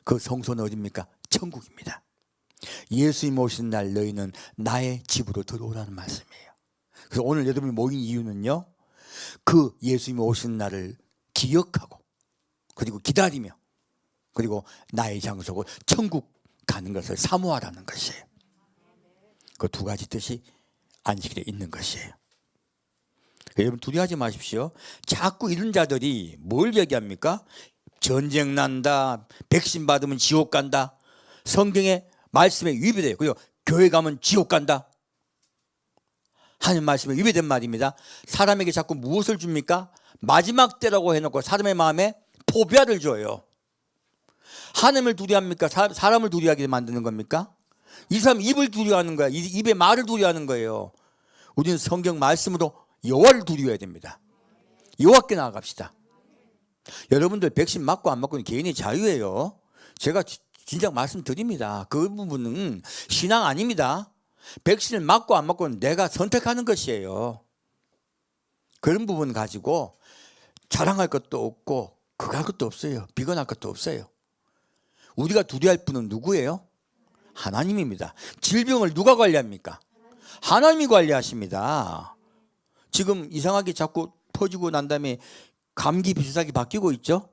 그 성소는 어디입니까? 천국입니다. 예수님 오시는 날 너희는 나의 집으로 들어오라는 말씀이에요. 그래서 오늘 여러분이 모인 이유는요, 그 예수님이 오시는 날을 기억하고 그리고 기다리며 그리고 나의 장소고 천국 가는 것을 사모하라는 것이에요. 그 두 가지 뜻이 안식일에 있는 것이에요. 여러분 두려워하지 마십시오. 자꾸 이런 자들이 뭘 얘기합니까? 전쟁 난다, 백신 받으면 지옥 간다, 성경의 말씀에 위배돼요. 그리고 교회 가면 지옥 간다 하는 말씀에 위배된 말입니다. 사람에게 자꾸 무엇을 줍니까? 마지막 때라고 해놓고 사람의 마음에 포비아를 줘요. 하나님을 두려워합니까? 사람을 두려워하게 만드는 겁니까? 이 사람 입을 두려워하는 거야. 입에 말을 두려워하는 거예요. 우리는 성경 말씀으로 여호와를 두려워해야 됩니다. 여호와께 나아갑시다. 여러분들 백신 맞고 안 맞고는 개인의 자유예요. 제가 진작 말씀드립니다. 그 부분은 신앙 아닙니다. 백신을 맞고 안 맞고는 내가 선택하는 것이에요. 그런 부분 가지고 자랑할 것도 없고 그할 것도 없어요. 비관할 것도 없어요. 우리가 두려워할 분은 누구예요? 하나님입니다. 질병을 누가 관리합니까? 하나님이 관리하십니다. 지금 이상하게 자꾸 퍼지고 난 다음에 감기 비슷하게 바뀌고 있죠.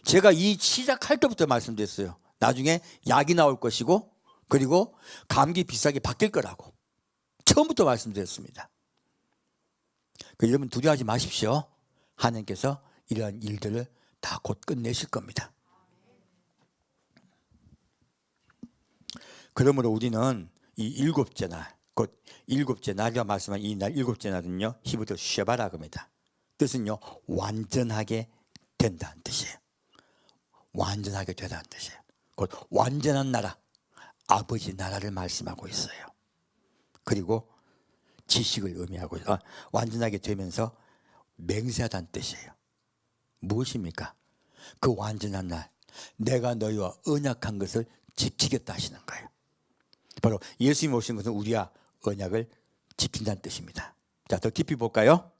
제가 이 시작할 때부터 말씀드렸어요. 나중에 약이 나올 것이고 그리고 감기 비슷하게 바뀔 거라고 처음부터 말씀드렸습니다. 여러분 두려워하지 마십시오. 하나님께서 이러한 일들을 다 곧 끝내실 겁니다. 그러므로 우리는 이 일곱째 날, 곧 일곱째 날이라 말씀한 이 날 일곱째 날은요, 히브리어 쉐바라 합니다. 뜻은요, 완전하게 된다는 뜻이에요. 완전하게 되다는 뜻이에요. 곧 완전한 나라, 아버지 나라를 말씀하고 있어요. 그리고 지식을 의미하고 있어요. 완전하게 되면서 맹세하다는 뜻이에요. 무엇입니까? 그 완전한 날, 내가 너희와 언약한 것을 지키겠다 하시는 거예요. 바로 예수님이 오신 것은 우리와 언약을 지킨다는 뜻입니다. 자, 더 깊이 볼까요?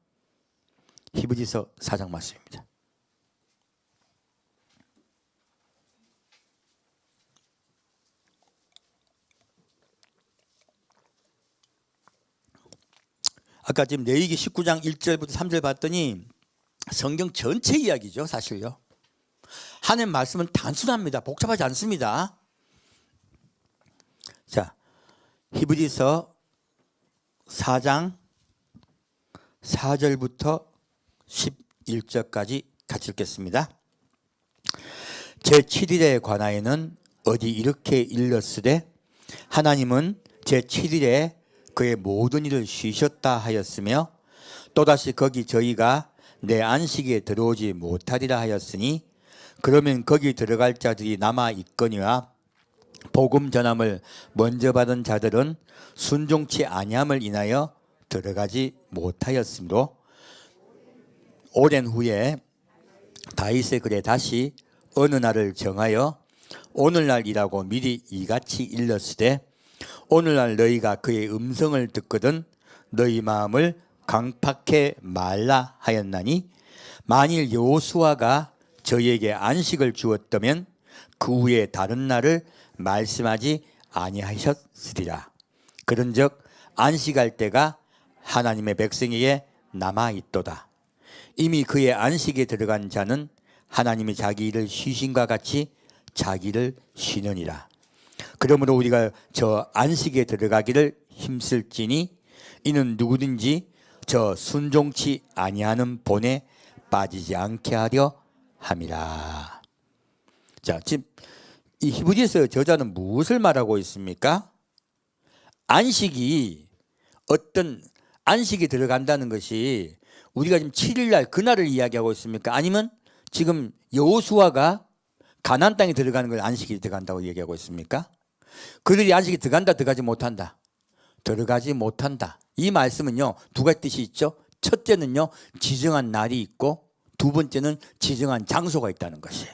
히브리서 4장 말씀입니다. 아까 지금 레위기 19장 1절부터 3절 봤더니 성경 전체 이야기죠, 사실요. 하나님 말씀은 단순합니다. 복잡하지 않습니다. 자, 히브리서 4장 4절부터 11절까지 같이 읽겠습니다. 제7일에 관하여는 어디 이렇게 일렀으되 하나님은 제7일에 그의 모든 일을 쉬셨다 하였으며 또다시 거기 저희가 내 안식에 들어오지 못하리라 하였으니 그러면 거기 들어갈 자들이 남아 있거니와 복음 전함을 먼저 받은 자들은 순종치 아니함을 인하여 들어가지 못하였으므로 오랜 후에 다윗의 글에 다시 어느 날을 정하여 오늘날이라고 미리 이같이 일렀으되 오늘날 너희가 그의 음성을 듣거든 너희 마음을 강팍해 말라 하였나니 만일 여호수아가 저희에게 안식을 주었다면 그 후에 다른 날을 말씀하지 아니하셨으리라. 그런즉 안식할 때가 하나님의 백성에게 남아있도다. 이미 그의 안식에 들어간 자는 하나님이 자기 일을 쉬신과 같이 자기를 쉬느니라. 그러므로 우리가 저 안식에 들어가기를 힘쓸지니 이는 누구든지 저 순종치 아니하는 본에 빠지지 않게 하려 함이라. 자, 지금 이 히브리서 저자는 무엇을 말하고 있습니까? 안식이 어떤 안식이 들어간다는 것이 우리가 지금 7일날 그날을 이야기하고 있습니까? 아니면 지금 여호수아가 가나안 땅에 들어가는 걸 안식이 들어간다고 얘기하고 있습니까? 그들이 안식이 들어간다, 들어가지 못한다. 들어가지 못한다. 이 말씀은요, 두 가지 뜻이 있죠. 첫째는요, 지정한 날이 있고 두 번째는 지정한 장소가 있다는 것이에요.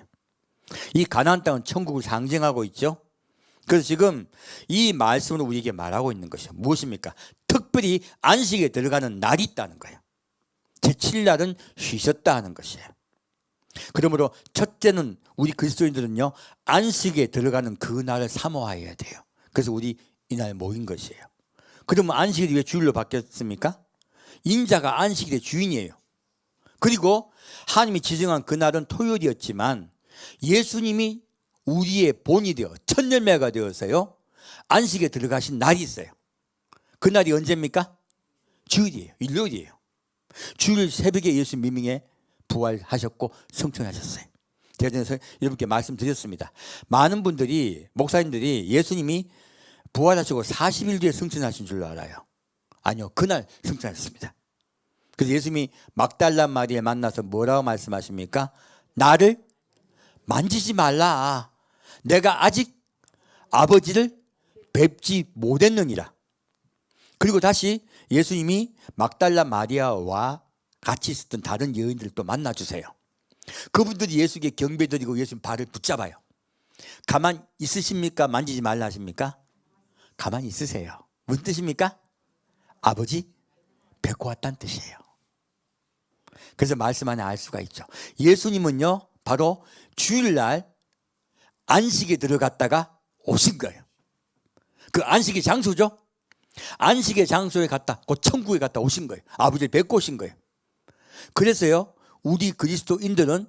이 가나안 땅은 천국을 상징하고 있죠. 그래서 지금 이 말씀으로 우리에게 말하고 있는 것이요. 무엇입니까? 특별히 안식에 들어가는 날이 있다는 거예요. 제7날은 쉬셨다 하는 것이에요. 그러므로 첫째는 우리 그리스도인들은요, 안식에 들어가는 그 날을 사모해야 돼요. 그래서 우리 이날 모인 것이에요. 그러면 안식일이 왜 주일로 바뀌었습니까? 인자가 안식일의 주인이에요. 그리고 하나님이 지정한 그날은 토요일이었지만 예수님이 우리의 본이 되어 첫 열매가 되어서요 안식에 들어가신 날이 있어요. 그 날이 언제입니까? 주일이에요. 일요일이에요. 주일 새벽에 예수 미명에 부활하셨고 성천하셨어요. 제가 전에 여러분께 말씀드렸습니다. 많은 분들이 목사님들이 예수님이 부활하시고 40일 뒤에 성천하신 줄로 알아요. 아니요, 그날 성천하셨습니다. 그래서 예수님이 막달라 마리아 만나서 뭐라고 말씀하십니까? 나를 만지지 말라. 내가 아직 아버지를 뵙지 못했느니라. 그리고 다시 예수님이 막달라 마리아와 같이 있었던 다른 여인들을 또 만나주세요. 그분들이 예수께 경배드리고 예수님 발을 붙잡아요. 가만히 있으십니까? 만지지 말라 하십니까? 가만히 있으세요. 무슨 뜻입니까? 아버지 뵙고 왔다는 뜻이에요. 그래서 말씀 안에 알 수가 있죠. 예수님은요 바로 주일날 안식에 들어갔다가 오신 거예요. 그 안식의 장소죠. 안식의 장소에 갔다, 그 천국에 갔다 오신 거예요. 아버지를 뵙고 오신 거예요. 그래서요 우리 그리스도인들은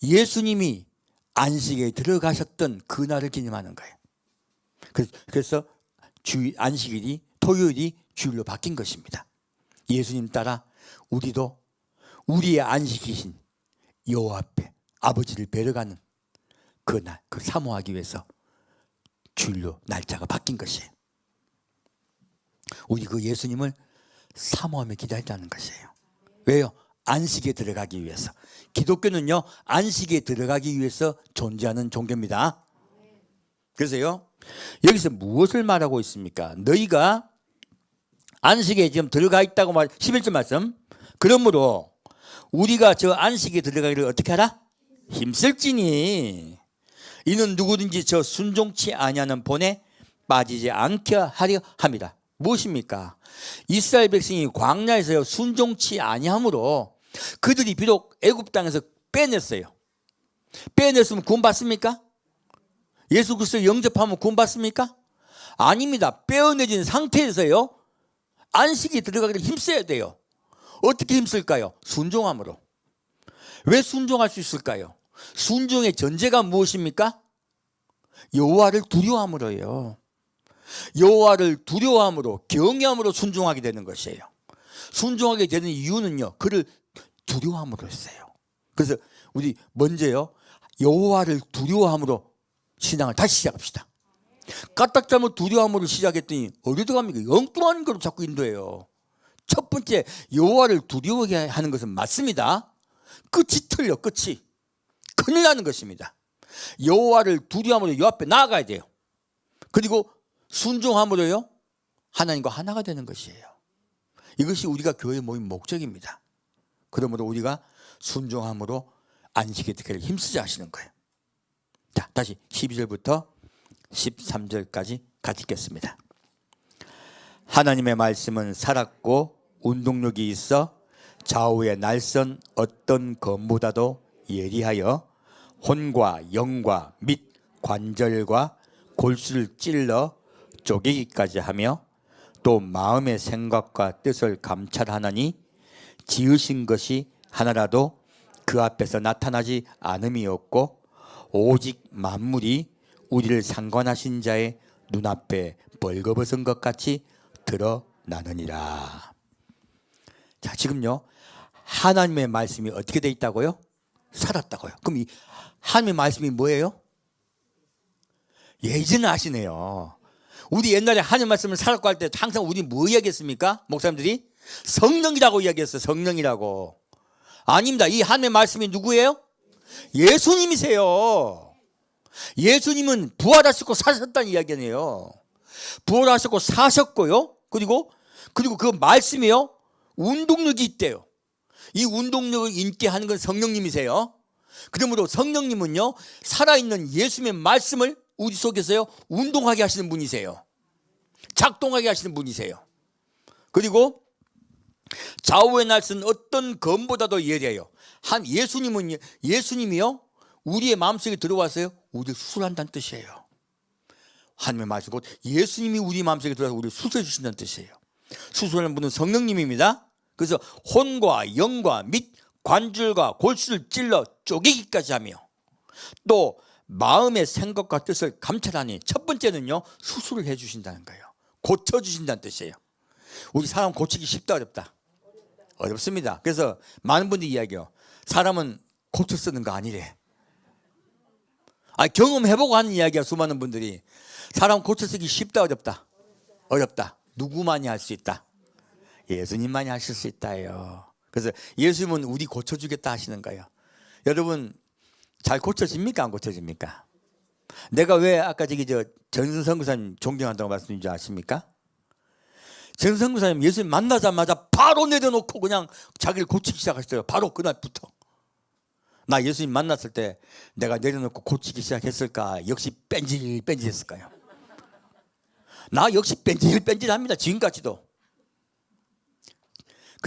예수님이 안식에 들어가셨던 그날을 기념하는 거예요. 그래서 주일 안식일이 토요일이 주일로 바뀐 것입니다. 예수님 따라 우리도 우리의 안식이신 여호와 앞에 아버지를 뵈러 가는 그날, 그 사모하기 위해서 주일로 날짜가 바뀐 것이에요. 우리 그 예수님을 사모하며 기다린다는 것이에요. 왜요? 안식에 들어가기 위해서. 기독교는요 안식에 들어가기 위해서 존재하는 종교입니다. 그래서요 여기서 무엇을 말하고 있습니까? 너희가 안식에 지금 들어가 있다고 말 11절 말씀. 그러므로 우리가 저 안식에 들어가기를 어떻게 하라? 힘쓸지니 이는 누구든지 저 순종치 아니하는 본에 빠지지 않게 하려 함이라. 무엇입니까? 이스라엘 백성이 광야에서 순종치 아니함으로 그들이 비록 애굽 땅에서 빼냈어요. 빼냈으면 구원 받습니까? 예수 그리스도 영접하면 구원 받습니까? 아닙니다. 빼어내진 상태에서요 안식이 들어가기를 힘써야 돼요. 어떻게 힘쓸까요? 순종함으로. 왜 순종할 수 있을까요? 순종의 전제가 무엇입니까? 여호와를 두려워함으로요. 여호와를 두려워함으로 경외함으로 순종하게 되는 것이에요. 순종하게 되는 이유는요, 그를 두려워함으로였어요. 그래서 우리 먼저요, 여호와를 두려워함으로 신앙을 다시 시작합시다. 까딱 잘못 두려워함으로 시작했더니 어디로 갑니까? 엉뚱한 거로 자꾸 인도해요. 첫 번째, 여호와를 두려워하게 하는 것은 맞습니다. 끝이 틀려. 끝이 큰일 나는 것입니다. 여호와를 두려워함으로 여 앞에 나아가야 돼요. 그리고 순종함으로요, 하나님과 하나가 되는 것이에요. 이것이 우리가 교회 모임 목적입니다. 그러므로 우리가 순종함으로 안식의 특혜를 힘쓰자 하시는 거예요. 자, 다시 12절부터 13절까지 같이 읽겠습니다. 하나님의 말씀은 살았고 운동력이 있어 좌우의 날선 어떤 검보다도 예리하여 혼과 영과 및 관절과 골수를 찔러 쪼개기까지 하며 또 마음의 생각과 뜻을 감찰하나니 지으신 것이 하나라도 그 앞에서 나타나지 않음이 없고 오직 만물이 우리를 상관하신 자의 눈앞에 벌거벗은 것 같이 드러나느니라. 자, 지금요, 하나님의 말씀이 어떻게 돼 있다고요? 살았다고요. 그럼 이 하나님의 말씀이 뭐예요? 예전에 아시네요. 우리 옛날에 하나님 말씀을 살았고 할 때 항상 우리 뭐 이야기했습니까? 목사님들이 성령이라고 이야기했어요. 성령이라고. 아닙니다. 이 하나님의 말씀이 누구예요? 예수님이세요. 예수님은 부활하셨고 사셨다는 이야기네요. 부활하셨고 사셨고요. 그리고 그 말씀이요, 운동력이 있대요. 이 운동력을 있게 하는 건 성령님이세요. 그러므로 성령님은요, 살아있는 예수님의 말씀을 우리 속에서요, 운동하게 하시는 분이세요. 작동하게 하시는 분이세요. 그리고 좌우의 날선 어떤 검보다도 예리해요. 예수님이요, 우리의 마음속에 들어와서요, 우리를 수술한다는 뜻이에요. 하나님의 말씀, 곧 예수님이 우리 마음속에 들어와서 우리를 수술해 주신다는 뜻이에요. 수술하는 분은 성령님입니다. 그래서 혼과 영과 및 관절과 골수를 찔러 쪼개기까지 하며 또 마음의 생각과 뜻을 감찰하니, 첫 번째는요, 수술을 해 주신다는 거예요. 고쳐 주신다는 뜻이에요. 우리 사람 고치기 쉽다 어렵다? 어렵습니다. 그래서 많은 분들이 이야기해요. 사람은 고쳐 쓰는 거 아니래. 경험해보고 하는 이야기야. 수많은 분들이 사람 고쳐 쓰기 쉽다 어렵다? 어렵다. 누구만이 할 수 있다? 예수님만이 하실 수 있다요. 그래서 예수님은 우리 고쳐주겠다 하시는 거예요. 여러분 잘 고쳐집니까? 안 고쳐집니까? 내가 왜 아까 전선 선교사님 존경한다고 말씀드린 줄 아십니까? 전선 선교사님 예수님 만나자마자 바로 내려놓고 그냥 자기를 고치기 시작했어요. 바로 그날부터. 나 예수님 만났을 때 내가 내려놓고 고치기 시작했을까? 역시 뺀질뺀질했을까요? 나 역시 뺀질뺀질합니다. 지금까지도.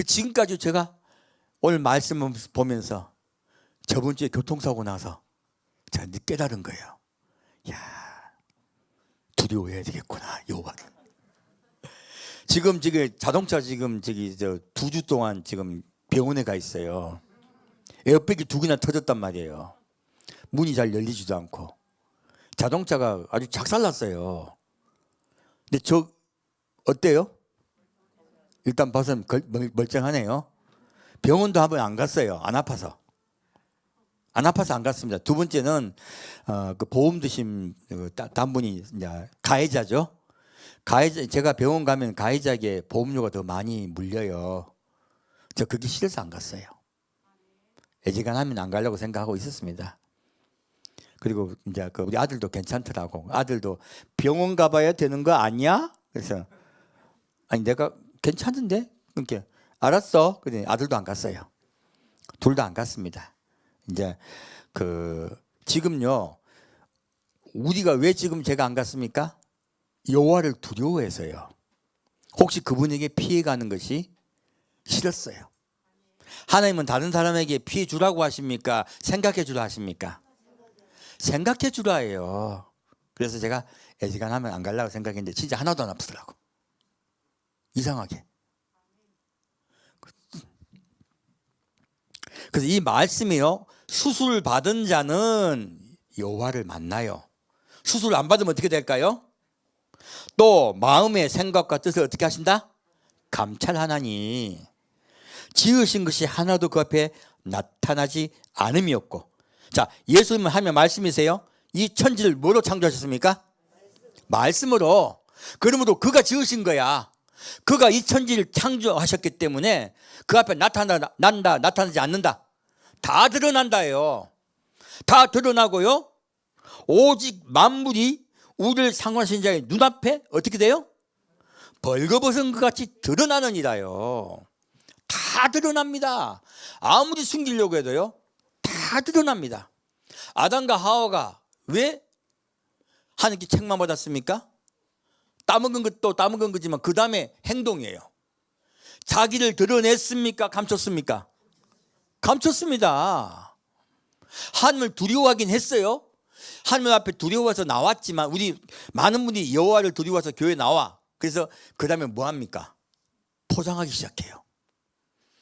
지금까지 제가 오늘 말씀을 보면서 저번 주에 교통사고 나서 제가 깨달은 거예요. 야, 두려워해야 되겠구나, 여호와를. 지금 자동차 2주 동안 지금 병원에 가 있어요. 에어백이 2개나 터졌단 말이에요. 문이 잘 열리지도 않고 자동차가 아주 작살났어요. 근데 어때요? 일단 봐서는 멀쩡하네요. 병원도 한번 안 갔어요. 안 아파서 안 갔습니다. 두 번째는 그 보험 드신 단분이 이제 가해자죠. 제가 병원 가면 가해자에게 보험료가 더 많이 물려요. 저 그게 싫어서 안 갔어요. 애지간하면 안 가려고 생각하고 있었습니다. 그리고 이제 우리 아들도 괜찮더라고. 아들도 병원 가봐야 되는 거 아니야? 그래서 아니 내가 괜찮은데? 그러니까 알았어. 근데 아들도 안 갔어요. 둘 다 안 갔습니다. 이제 지금요, 우리가 왜 지금 제가 안 갔습니까? 여호와를 두려워해서요. 혹시 그분에게 피해가는 것이 싫었어요. 하나님은 다른 사람에게 피해 주라고 하십니까? 생각해 주라 하십니까? 생각해 주라 해요. 그래서 제가 애지간하면 안 가려고 생각했는데 진짜 하나도 안 아프더라고. 이상하게. 그래서 이 말씀이요, 수술 받은 자는 여호와를 만나요. 수술 안 받으면 어떻게 될까요? 또 마음의 생각과 뜻을 어떻게 하신다? 감찰하나니 지으신 것이 하나도 그 앞에 나타나지 않음이었고. 자, 예수님은 하면 말씀이세요. 이 천지를 뭐로 창조하셨습니까? 말씀으로. 그러므로 그가 지으신 거야. 그가 이 천지를 창조하셨기 때문에 그 앞에 나타나지 않는다. 다 드러난다예요. 다 드러나고요. 오직 만물이 우리를 상관하신 자의 눈앞에 어떻게 돼요? 벌거벗은 것 같이 드러나느니라요. 다 드러납니다. 아무리 숨기려고 해도요, 다 드러납니다. 아담과 하와가 왜 하나님께 책망 받았습니까? 따먹은 것도 따먹은 거지만 그 다음에 행동이에요. 자기를 드러냈습니까? 감췄습니까? 감췄습니다. 하나님을 두려워하긴 했어요. 하나님 앞에 두려워서 나왔지만, 우리 많은 분이 여호와를 두려워서 교회에 나와. 그래서 그 다음에 뭐 합니까? 포장하기 시작해요.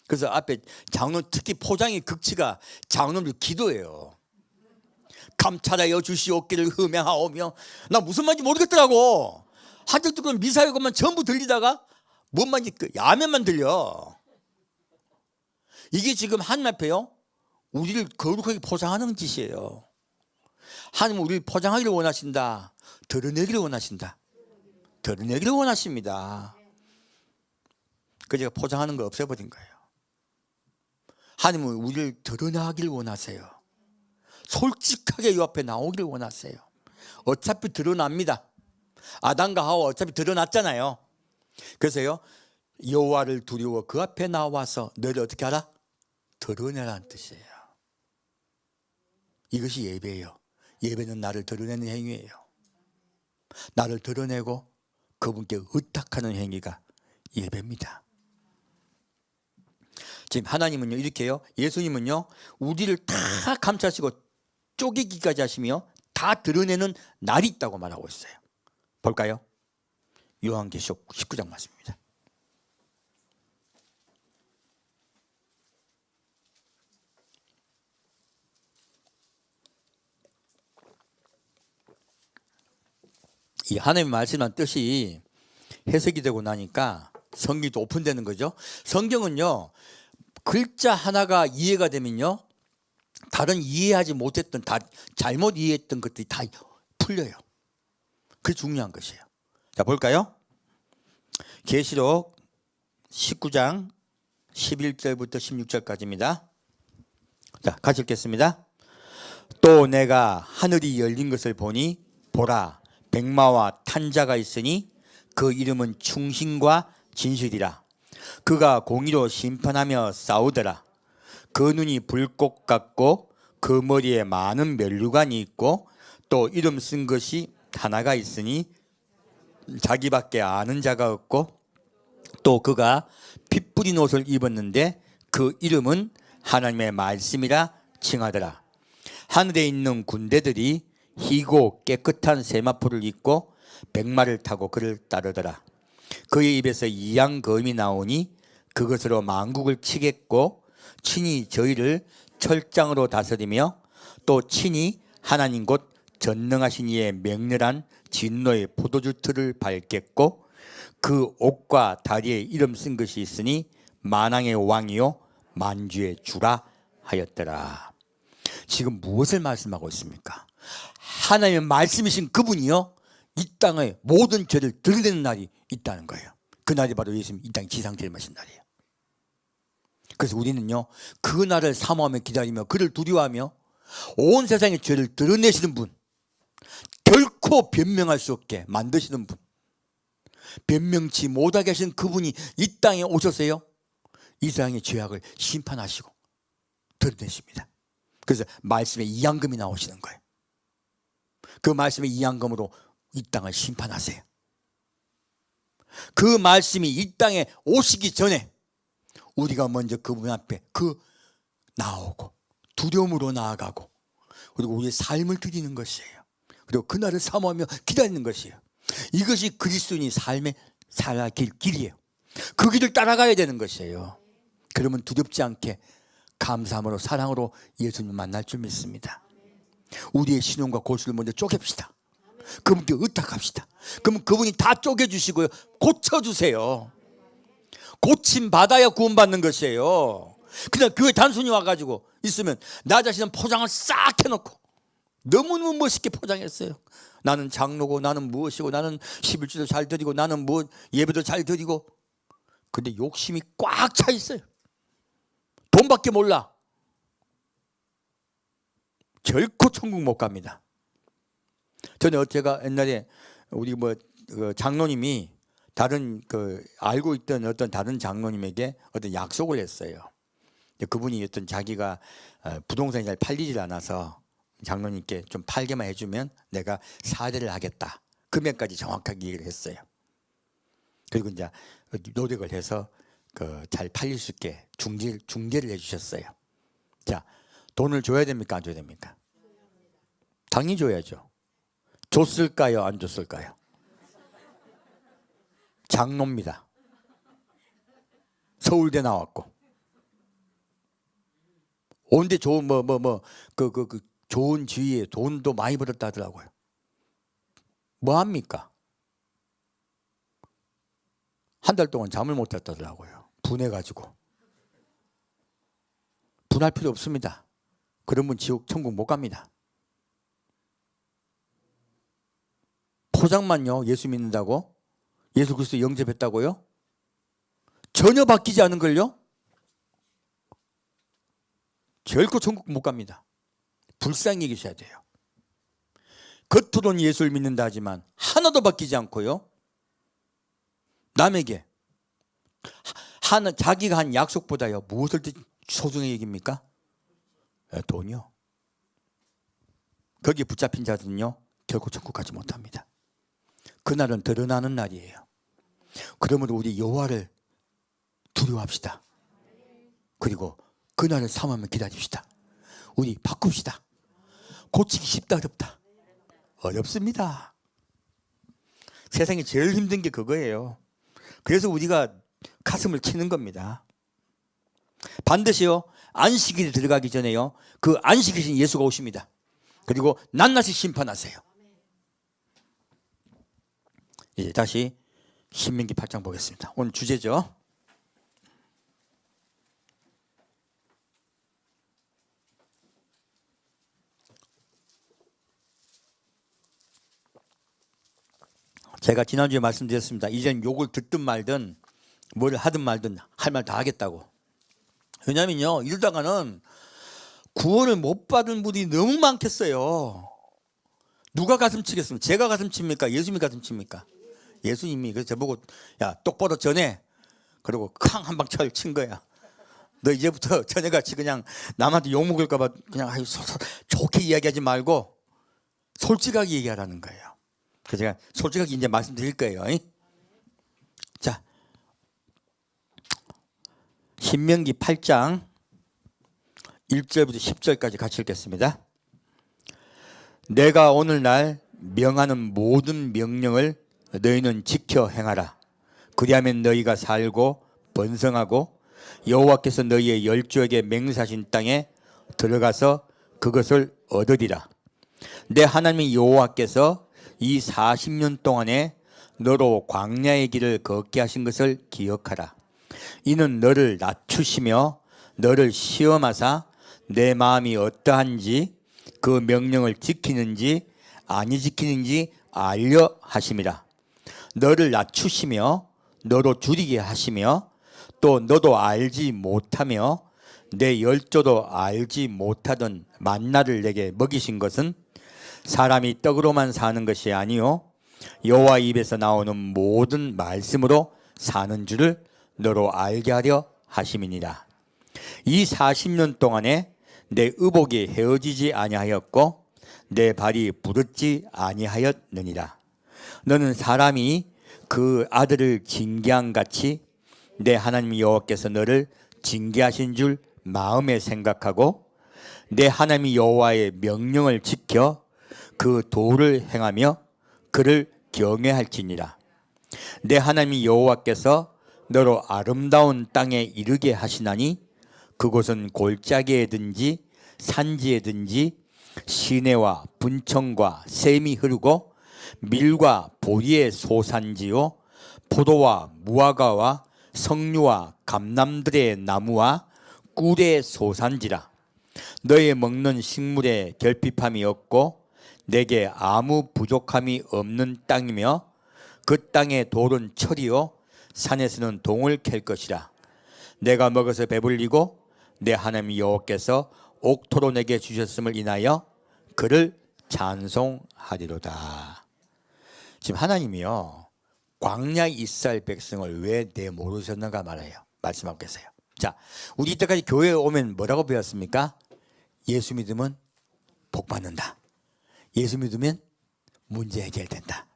그래서 앞에 장로, 특히 포장의 극치가 장로들 기도예요. 감찰하여 주시옵기를 흠양하오며. 나 무슨 말인지 모르겠더라고. 한쪽 듣고는 미사일 것만 전부 들리다가 뭔 말인지 그 야매만 들려. 이게 지금 하나님 앞에요, 우리를 거룩하게 포장하는 짓이에요. 하나님은 우리를 포장하기를 원하신다. 드러내기를 원하신다. 드러내기를 원하십니다. 그 제가 포장하는 거 없애버린 거예요. 하나님은 우리를 드러나기를 원하세요. 솔직하게 이 앞에 나오기를 원하세요. 어차피 드러납니다. 아담과 하와 어차피 드러났잖아요. 그래서요, 여호와를 두려워 그 앞에 나와서 너를 어떻게 하라? 드러내라는 뜻이에요. 이것이 예배예요. 예배는 나를 드러내는 행위예요. 나를 드러내고 그분께 의탁하는 행위가 예배입니다. 지금 하나님은요, 이렇게요, 예수님은요, 우리를 다 감싸시고 쪼개기까지 하시며 다 드러내는 날이 있다고 말하고 있어요. 볼까요? 요한계시록 19장 말씀입니다. 이 하나님의 말씀한 뜻이 해석이 되고 나니까 성경이 또 오픈되는 거죠. 성경은요, 글자 하나가 이해가 되면요, 다른 이해하지 못했던, 다 잘못 이해했던 것들이 다 풀려요. 그게 중요한 것이에요. 자, 볼까요? 계시록 19장 11절부터 16절까지입니다. 자, 같이 읽겠습니다. 또 내가 하늘이 열린 것을 보니 보라, 백마와 탄 자가 있으니 그 이름은 충신과 진실이라. 그가 공의로 심판하며 싸우더라. 그 눈이 불꽃 같고 그 머리에 많은 면류관이 있고 또 이름 쓴 것이 하나가 있으니 자기밖에 아는 자가 없고 또 그가 피 뿌린 옷을 입었는데 그 이름은 하나님의 말씀이라 칭하더라. 하늘에 있는 군대들이 희고 깨끗한 세마포를 입고 백마를 타고 그를 따르더라. 그의 입에서 이양검이 나오니 그것으로 만국을 치겠고 친히 저희를 철장으로 다스리며 또 친히 하나님 곧 전능하신 이의 맹렬한 진노의 포도주 틀을 밟겠고 그 옷과 다리에 이름 쓴 것이 있으니 만왕의 왕이요 만주의 주라 하였더라. 지금 무엇을 말씀하고 있습니까? 하나님의 말씀이신 그분이요, 이 땅의 모든 죄를 드러내는 날이 있다는 거예요. 그 날이 바로 예수님 이 땅 지상 제일 마신 날이에요. 그래서 우리는요, 그 날을 사모하며 기다리며 그를 두려워하며 온 세상의 죄를 드러내시는 분, 결코 변명할 수 없게 만드시는 분, 변명치 못하게 하신 그분이 이 땅에 오셨어요. 이 세상의 죄악을 심판하시고 드러내십니다. 그래서 말씀에 이양금이 나오시는 거예요. 그 말씀의 이양금으로 이 땅을 심판하세요. 그 말씀이 이 땅에 오시기 전에 우리가 먼저 그분 앞에 나오고 두려움으로 나아가고 그리고 우리의 삶을 드리는 것이에요. 그리고 그날을 사모하며 기다리는 것이에요. 이것이 그리스도인이 삶의 살아갈 길이에요. 그 길을 따라가야 되는 것이에요. 그러면 두렵지 않게 감사함으로 사랑으로 예수님 만날 줄 믿습니다. 우리의 신용과 고수를 먼저 쪼갭시다. 그분께 의탁합시다. 그러면 그분이 다 쪼개주시고요, 고쳐주세요. 고침 받아야 구원받는 것이에요. 그냥 교회 단순히 와가지고 있으면 나 자신은 포장을 싹 해놓고 너무너무 멋있게 포장했어요. 나는 장로고, 나는 무엇이고, 나는 11주도 잘 드리고, 나는 뭐 예배도 잘 드리고. 근데 욕심이 꽉 차 있어요. 돈밖에 몰라. 결코 천국 못 갑니다. 저는 제가 옛날에 우리 장로님이 다른 알고 있던 어떤 다른 장로님에게 어떤 약속을 했어요. 그분이 어떤 자기가 부동산이 잘 팔리질 않아서 장로님께 좀 팔게만 해주면 내가 사대를 하겠다. 금액까지 정확하게 얘기를 했어요. 그리고 이제 노력을 해서 잘 팔릴 수 있게 중개를 해주셨어요. 자, 돈을 줘야 됩니까? 안 줘야 됩니까? 당연히 줘야죠. 줬을까요? 안 줬을까요? 장로입니다. 서울대 나왔고. 온데 좋은 좋은 지위에 돈도 많이 벌었다 하더라고요. 뭐 합니까? 한 달 동안 잠을 못 잤다더라고요. 분해가지고. 분할 필요 없습니다. 그러면 지옥 천국 못 갑니다. 포장만요, 예수 믿는다고? 예수 그리스도 영접했다고요? 전혀 바뀌지 않은 걸요? 결코 천국 못 갑니다. 불쌍히 계셔야 돼요. 겉으로는 예수를 믿는다 하지만 하나도 바뀌지 않고요, 남에게 자기가 한 약속보다요 무엇을 더 소중히 여깁니까? 돈이요. 거기에 붙잡힌 자들은요 결코 천국 가지 못합니다. 그날은 드러나는 날이에요. 그러므로 우리 여호와를 두려워합시다. 그리고 그날을 삼하며 기다립시다. 우리 바꿉시다. 고치기 쉽다 어렵다? 어렵습니다. 세상에 제일 힘든 게 그거예요. 그래서 우리가 가슴을 치는 겁니다. 반드시요 안식일에 들어가기 전에요 그 안식이신 예수가 오십니다. 그리고 낱낱이 심판하세요. 이제 다시 신명기 8장 보겠습니다. 오늘 주제죠. 제가 지난주에 말씀드렸습니다. 이젠 욕을 듣든 말든 뭘 하든 말든 할 말 다 하겠다고. 왜냐면요 이러다가는 구원을 못 받은 분이 너무 많겠어요. 누가 가슴 치겠습니까? 제가 가슴 칩니까? 예수님이 가슴 칩니까? 예수님이. 그래서 저보고 야 똑바로 전해. 그리고 쾅 한 방 친 거야. 너 이제부터 전에같이 그냥 남한테 욕먹을까 봐 그냥 좋게 이야기하지 말고 솔직하게 얘기하라는 거예요. 그래서 제가 솔직하게 이제 말씀드릴 거예요. 자, 신명기 8장 1절부터 10절까지 같이 읽겠습니다. 내가 오늘날 명하는 모든 명령을 너희는 지켜 행하라. 그리하면 너희가 살고 번성하고 여호와께서 너희의 열조에게 맹세하신 땅에 들어가서 그것을 얻으리라. 내 하나님 여호와께서 이 40년 동안에 너로 광야의 길을 걷게 하신 것을 기억하라. 이는 너를 낮추시며 너를 시험하사 내 마음이 어떠한지 그 명령을 지키는지 아니 지키는지 알려 하심이라. 너를 낮추시며 너로 줄이게 하시며 또 너도 알지 못하며 내 열조도 알지 못하던 만나를 내게 먹이신 것은 사람이 떡으로만 사는 것이 아니요 여호와 입에서 나오는 모든 말씀으로 사는 줄을 너로 알게 하려 하심이니라. 이 40년 동안에 내 의복이 헤어지지 아니하였고 내 발이 부르지 아니하였느니라. 너는 사람이 그 아들을 징계한 같이 내 하나님 여호와께서 너를 징계하신 줄 마음에 생각하고 내 하나님 여호와의 명령을 지켜 그 도를 행하며 그를 경외할지니라. 내 하나님 여호와께서 너로 아름다운 땅에 이르게 하시나니 그곳은 골짜기에든지 산지에든지 시내와 분청과 샘이 흐르고 밀과 보리의 소산지요 포도와 무화과와 석류와 감람들의 나무와 꿀의 소산지라. 너의 먹는 식물에 결핍함이 없고 내게 아무 부족함이 없는 땅이며 그 땅의 돌은 철이요 산에서는 동을 캘 것이라. 내가 먹어서 배불리고 내 하나님 여호와께서 옥토로 내게 주셨음을 인하여 그를 찬송하리로다. 지금 하나님이요 광야 이스라엘 백성을 왜 내모르셨는가 말씀하고 계세요. 자, 우리 이때까지 교회에 오면 뭐라고 배웠습니까? 예수 믿으면 복 받는다. 예수 믿으면 문제 해결된다.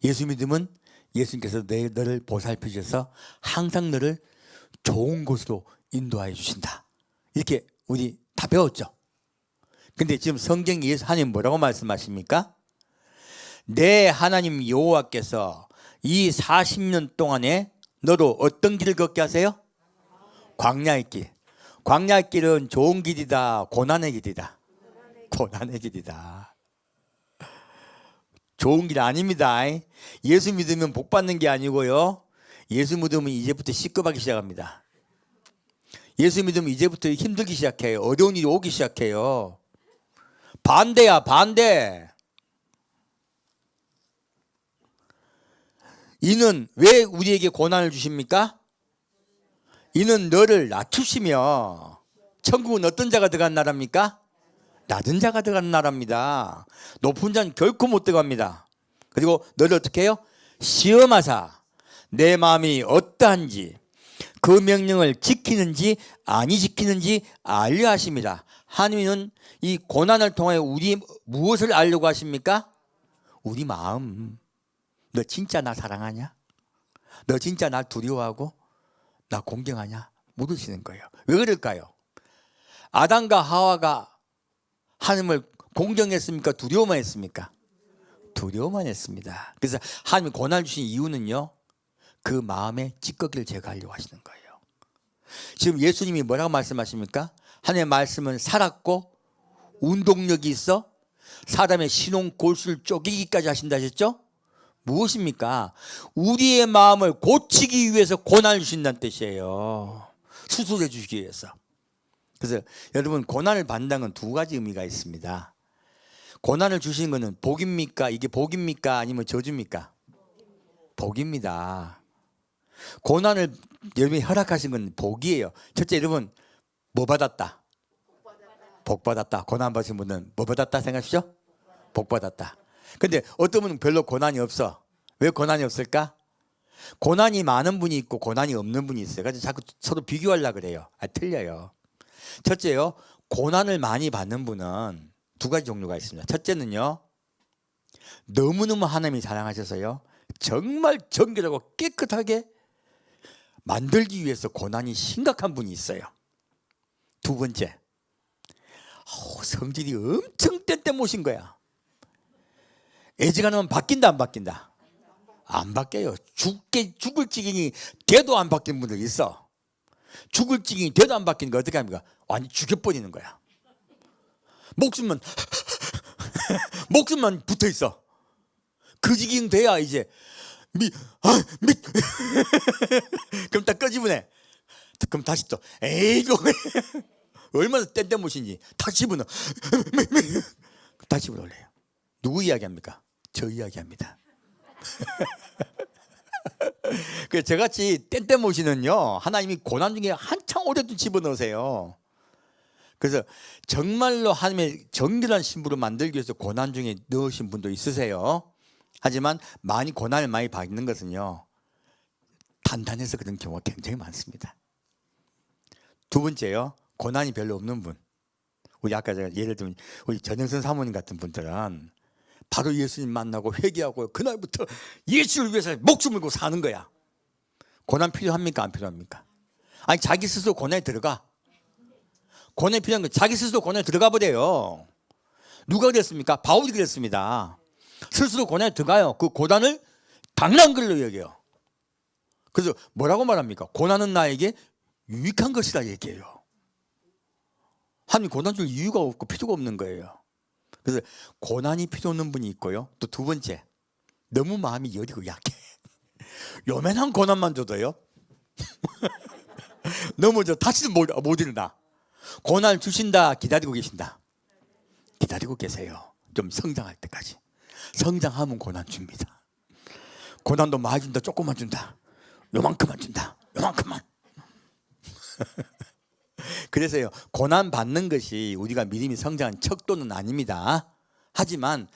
예수 믿으면 예수님께서 너를 보살펴 주셔서 항상 너를 좋은 곳으로 인도하여 주신다. 이렇게 우리 다 배웠죠. 근데 지금 성경 예수 하나님 뭐라고 말씀하십니까? 내 하나님 여호와께서 이 40년 동안에 너로 어떤 길을 걷게 하세요? 광야의 길. 광야의 길은 좋은 길이다, 고난의 길이다? 고난의 길이다. 좋은 길 아닙니다. 예수 믿으면 복 받는 게 아니고요, 예수 믿으면 이제부터 시급하기 시작합니다. 예수 믿으면 이제부터 힘들기 시작해요. 어려운 일이 오기 시작해요. 반대야, 반대. 이는 왜 우리에게 고난을 주십니까? 이는 너를 낮추시며. 천국은 어떤 자가 들어간 나라입니까? 낮은 자가 들어간 나라입니다. 높은 자는 결코 못 들어갑니다. 그리고 너를 어떻게 해요? 시험하사 내 마음이 어떠한지 그 명령을 지키는지 아니 지키는지 알려 하십니다. 하나님은 이 고난을 통해 우리 무엇을 알려고 하십니까? 우리 마음. 너 진짜 나 사랑하냐? 너 진짜 나 두려워하고 나 공경하냐? 물으시는 거예요. 왜 그럴까요? 아담과 하와가 하나님을 공경했습니까? 두려워만 했습니까? 두려워만 했습니다. 그래서 하나님이 고난을 주신 이유는요, 그 마음의 찌꺼기를 제거하려고 하시는 거예요. 지금 예수님이 뭐라고 말씀하십니까? 하나님의 말씀은 살았고 운동력이 있어 사람의 신혼 골수를 쪼개기까지 하신다 하셨죠? 무엇입니까? 우리의 마음을 고치기 위해서 고난을 주신다는 뜻이에요. 수술해 주시기 위해서. 그래서 여러분, 고난을 받는다는 건 두 가지 의미가 있습니다. 고난을 주시는 것은 복입니까? 이게 복입니까? 아니면 저주입니까? 복입니다. 고난을 여러분이 허락하신 건 복이에요. 첫째, 여러분 뭐 받았다? 복 받았다. 고난 받으신 분은 뭐 받았다 생각하시죠? 복 받았다. 근데 어떤 분은 별로 고난이 없어. 왜 고난이 없을까? 고난이 많은 분이 있고 고난이 없는 분이 있어요. 그래서 자꾸 서로 비교하려고 그래요. 틀려요. 첫째요, 고난을 많이 받는 분은 두 가지 종류가 있습니다. 첫째는요, 너무너무 하나님이 사랑하셔서요, 정말 정결하고 깨끗하게 만들기 위해서 고난이 심각한 분이 있어요. 두 번째, 성질이 엄청 뗏뗏못인 거야. 애지간하면 바뀐다, 안 바뀐다? 안 바뀌어요. 죽을 지경이 돼도 안 바뀐 분들 있어. 죽을 지경이 돼도 안 바뀌는 거 어떻게 합니까? 완전 죽여버리는 거야. 목숨만 붙어 있어. 그 지경 돼야 이제 그럼 딱 끄집어내. 그럼 다시 또 에이고 얼마나 뗏뗏못인지 다시 집어넣어. 다시 집어넣어요. 누구 이야기합니까? 저 이야기합니다. 그래서 저같이 뗏뗏못이는요, 하나님이 고난 중에 한창 오래도 집어넣으세요. 그래서 정말로 하나님의 정결한 신부로 만들기 위해서 고난 중에 넣으신 분도 있으세요. 하지만 고난을 많이 받는 것은요, 단단해서 그런 경우가 굉장히 많습니다. 두 번째요, 고난이 별로 없는 분. 우리 아까 제가 예를 들면 우리 전영선 사모님 같은 분들은 바로 예수님 만나고 회개하고 그날부터 예수를 위해서 목숨을 걸고 사는 거야. 고난 필요합니까? 안 필요합니까? 아니, 자기 스스로 고난에 들어가. 고난이 필요한 건 자기 스스로 고난에 들어가 버려요. 누가 그랬습니까? 바울이 그랬습니다. 스스로 고난에 들어가요. 그 고난을 당연한 걸로 여겨요. 그래서 뭐라고 말합니까? 고난은 나에게 유익한 것이라 얘기해요. 하나님 고난 줄 이유가 없고 필요가 없는 거예요. 그래서 고난이 필요 없는 분이 있고요. 또 두 번째, 너무 마음이 여리고 약해. 요만한 고난만 줘도요. 너무 다시는 못 일어나. 고난을 주신다 기다리고 계신다. 기다리고 계세요. 좀 성장할 때까지. 성장하면 고난 줍니다. 고난도 많이 준다, 조금만 준다. 요만큼만 준다. 요만큼만. 그래서요, 고난 받는 것이 우리가 믿음이 성장한 척도는 아닙니다. 하지만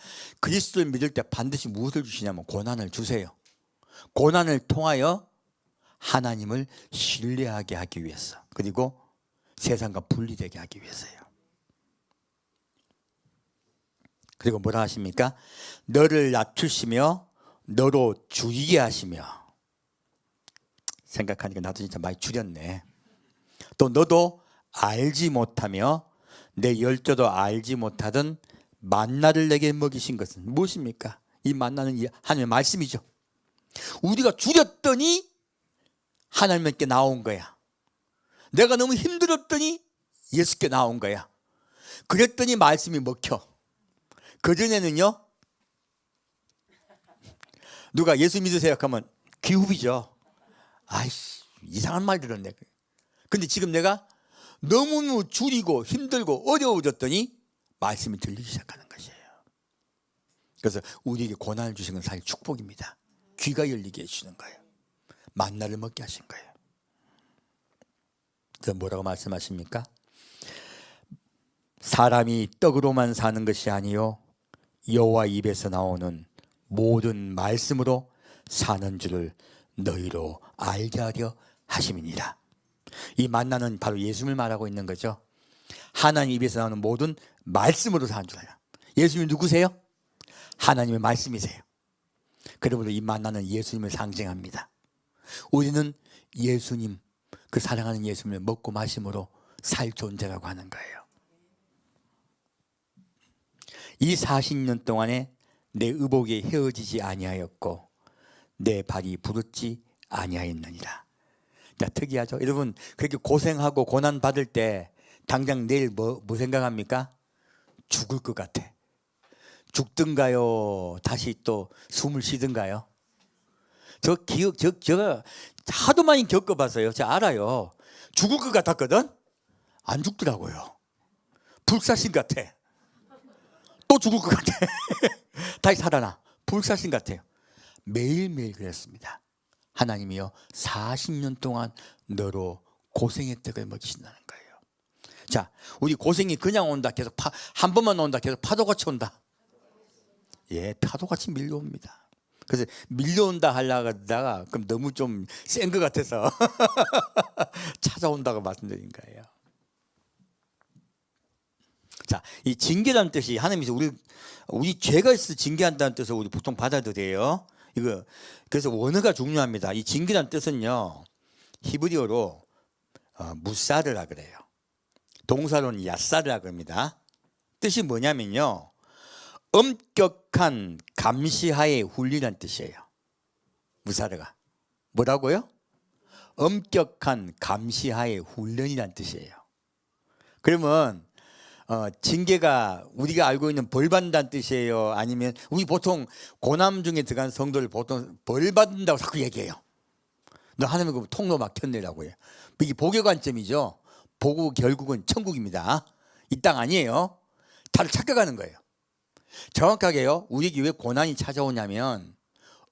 그리스도를 믿을 때 반드시 무엇을 주시냐면 고난을 주세요. 고난을 통하여 하나님을 신뢰하게 하기 위해서, 그리고 세상과 분리되게 하기 위해서요. 그리고 뭐라 하십니까? 너를 낮추시며 너로 줄이게 하시며. 생각하니까 나도 진짜 많이 줄였네. 또 너도 알지 못하며 내 열조도 알지 못하던 만나를 내게 먹이신 것은 무엇입니까? 이 만나는 하나님의 말씀이죠. 우리가 줄였더니 하나님께 나온 거야. 내가 너무 힘들었더니 예수께 나온 거야. 그랬더니 말씀이 먹혀. 그전에는요, 누가 예수 믿으세요 하면 귀후비죠. 아이씨, 이상한 말 들었네. 근데 지금 내가 너무 줄이고 힘들고 어려워졌더니 말씀이 들리기 시작하는 것이에요. 그래서 우리에게 고난을 주신 건 사실 축복입니다. 귀가 열리게 해주시는 거예요. 만나를 먹게 하신 거예요. 그래서 뭐라고 말씀하십니까? 사람이 떡으로만 사는 것이 아니요 여호와 입에서 나오는 모든 말씀으로 사는 줄을 너희로 알게 하려 하심이니라. 이 만나는 바로 예수님을 말하고 있는 거죠. 하나님 입에서 나오는 모든 말씀으로 사는 줄 알아. 예수님이 누구세요? 하나님의 말씀이세요. 그러므로 이 만나는 예수님을 상징합니다. 우리는 예수님, 그 사랑하는 예수님을 먹고 마심으로 살 존재라고 하는 거예요. 이 40년 동안에 내 의복이 헤어지지 아니하였고 내 발이 부르지 아니하였느니라. 자, 특이하죠. 여러분, 그렇게 고생하고 고난 받을 때 당장 내일 뭐 생각합니까? 죽을 것 같아. 죽든가요? 다시 또 숨을 쉬든가요? 제가 하도 많이 겪어봐서요. 제가 알아요. 죽을 것 같았거든? 안 죽더라고요. 불사신 같아. 또 죽을 것 같아. 다시 살아나. 불사신 같아요. 매일매일 그랬습니다. 하나님이요 40년 동안 너로 고생의 떡을 먹이신다는 거예요. 자, 우리 고생이 그냥 온다, 계속 한 번만 온다, 계속 파도같이 온다. 예, 파도같이 밀려옵니다. 그래서 밀려온다 하려고 하다가 그럼 너무 좀 센 것 같아서 찾아온다고 말씀드린 거예요. 자, 이 징계라는 뜻이 하나님께서 우리 죄가 있어서 징계한다는 뜻을 우리 보통 받아들여요. 이거 그래서 원어가 중요합니다. 이 징계라는 뜻은요 히브리어로 무사르라 그래요. 동사로는 야사르라 그럽니다. 뜻이 뭐냐면요 엄격한 감시하에 훈련이라는 뜻이에요. 무사르가 뭐라고요? 엄격한 감시하에 훈련이라는 뜻이에요. 그러면 징계가 우리가 알고 있는 벌 받는다는 뜻이에요? 아니면 우리 보통 고난 중에 들어간 성도를 보통 벌 받는다고 자꾸 얘기해요. 너 하나님 그 통로 막혔네라고 해요. 이게 복의 관점이죠. 보고 결국은 천국입니다. 이 땅 아니에요. 다들 착각하는 거예요. 정확하게요. 우리에게 왜 고난이 찾아오냐면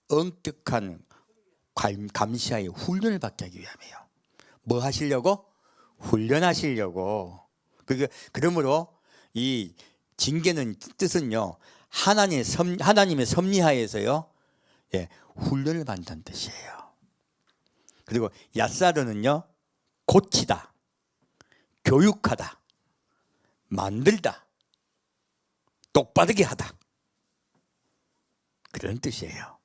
엄격한 감시하에 훈련을 받게 하기 위함이에요. 뭐 하시려고? 훈련하시려고. 그러므로 이 징계는 뜻은요 하나님의 섭리하에서요 훈련을 받는다는 뜻이에요. 그리고 야사르는요 고치다, 교육하다, 만들다, 똑바르게 하다, 그런 뜻이에요.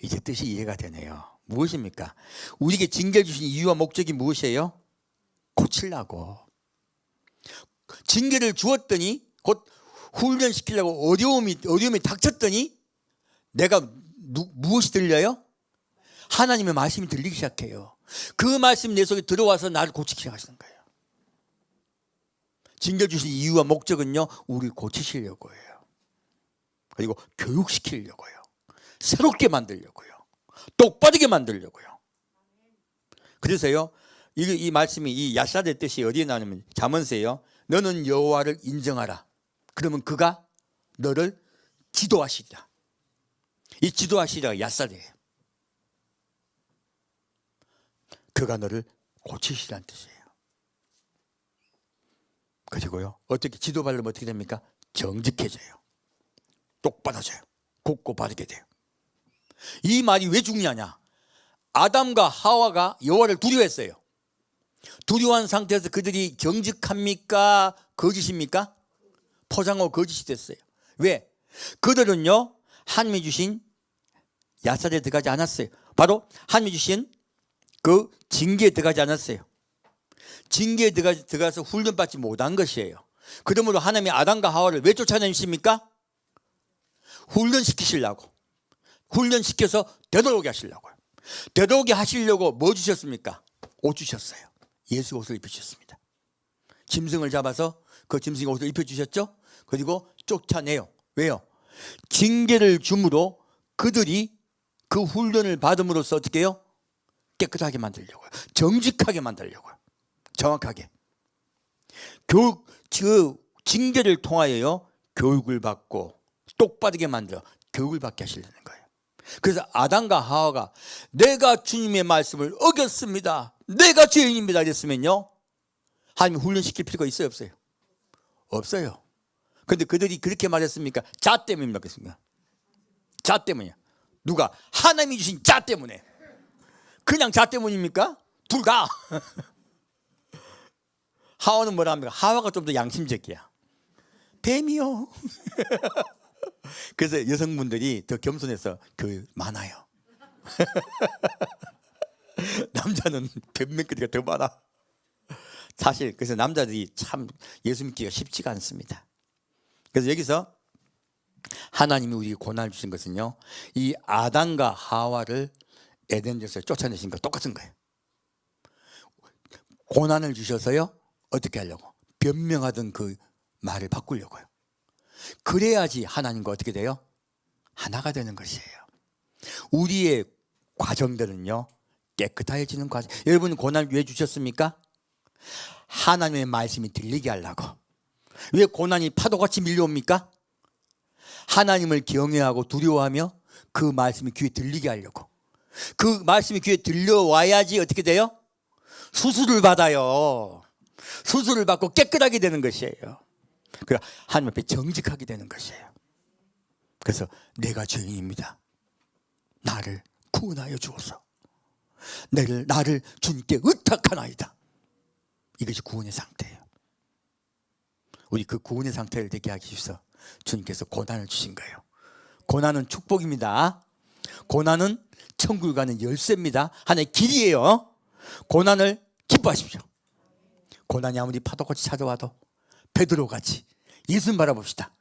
이제 뜻이 이해가 되네요. 무엇입니까? 우리에게 징계를 주신 이유와 목적이 무엇이에요? 고치려고. 징계를 주었더니 곧 훈련시키려고 어려움이 닥쳤더니 내가 무엇이 들려요? 하나님의 말씀이 들리기 시작해요. 그 말씀이 내 속에 들어와서 나를 고치기 시작하시는 거예요. 징계 주신 이유와 목적은요, 우리 고치시려고 해요. 그리고 교육시키려고요. 새롭게 만들려고요. 똑바르게 만들려고요. 그래서요, 이 말씀이 이 야사대 뜻이 어디에 나오냐면 잠언서에요. 너는 여호와를 인정하라. 그러면 그가 너를 지도하시리라. 이 지도하시리라가 야사대예요. 그가 너를 고치시라는 뜻이에요. 그리고요, 어떻게 지도받으면 어떻게 됩니까? 정직해져요. 똑바라져요. 곱고 바르게 돼요. 이 말이 왜 중요하냐? 아담과 하와가 여호와를 두려워했어요. 두려워한 상태에서 그들이 정직합니까? 거짓입니까? 포장하고 거짓이 됐어요. 왜? 그들은요, 하나님이 주신 야사대에 들어가지 않았어요. 바로 하나님이 주신 그 징계에 들어가지 않았어요. 징계에 들어가서 훈련받지 못한 것이에요. 그러므로 하나님이 아담과 하와를 왜 쫓아내십니까? 훈련시키시려고. 훈련시켜서 되돌아오게 하시려고요. 되돌아오게 하시려고 뭐 주셨습니까? 옷 주셨어요. 예수 옷을 입혀주셨습니다. 짐승을 잡아서 그 짐승의 옷을 입혀주셨죠. 그리고 쫓아내요. 왜요? 징계를 줌으로 그들이 그 훈련을 받음으로써 어떻게 해요? 깨끗하게 만들려고요. 정직하게 만들려고요. 정확하게. 교육, 그 징계를 통하여요, 교육을 받고 똑바르게 만들어 교육을 받게 하시려는 거예요. 그래서 아담과 하와가 내가 주님의 말씀을 어겼습니다, 내가 죄인입니다 이랬으면요, 하나님이 훈련시킬 필요가 있어요, 없어요? 없어요. 그런데 그들이 그렇게 말했습니까? 자 때문입니까? 자 때문이야. 누가? 하나님이 주신 자 때문에. 그냥 자 때문입니까? 둘 다. 하와는 뭐라 합니까? 하와가 좀 더 양심적이야. 뱀이요. 그래서 여성분들이 더 겸손해서 많아요. 남자는 뱀맥기가 더 많아. 사실 그래서 남자들이 참 예수 믿기가 쉽지가 않습니다. 그래서 여기서 하나님이 우리에게 고난을 주신 것은요, 이 아담과 하와를 에덴에서 쫓아내신 거 똑같은 거예요. 고난을 주셔서요, 어떻게 하려고? 변명하던 그 말을 바꾸려고요. 그래야지 하나님과 어떻게 돼요? 하나가 되는 것이에요. 우리의 과정들은요, 깨끗해지는 과정. 여러분 고난을 왜 주셨습니까? 하나님의 말씀이 들리게 하려고. 왜 고난이 파도같이 밀려옵니까? 하나님을 경외하고 두려워하며 그 말씀이 귀에 들리게 하려고. 그 말씀이 귀에 들려와야지 어떻게 돼요? 수술을 받아요. 수술을 받고 깨끗하게 되는 것이에요. 그래서 하나님 앞에 정직하게 되는 것이에요. 그래서 내가 죄인입니다, 나를 구원하여 주옵소서. 나를 주님께 의탁하나이다. 이것이 구원의 상태예요. 우리 그 구원의 상태를 되게 하기 위해서 주님께서 고난을 주신 거예요. 고난은 축복입니다. 고난은 천국을 가는 열쇠입니다. 하나의 길이에요. 고난을 기뻐하십시오. 고난이 아무리 파도같이 찾아와도 베드로같이 예수님 바라봅시다.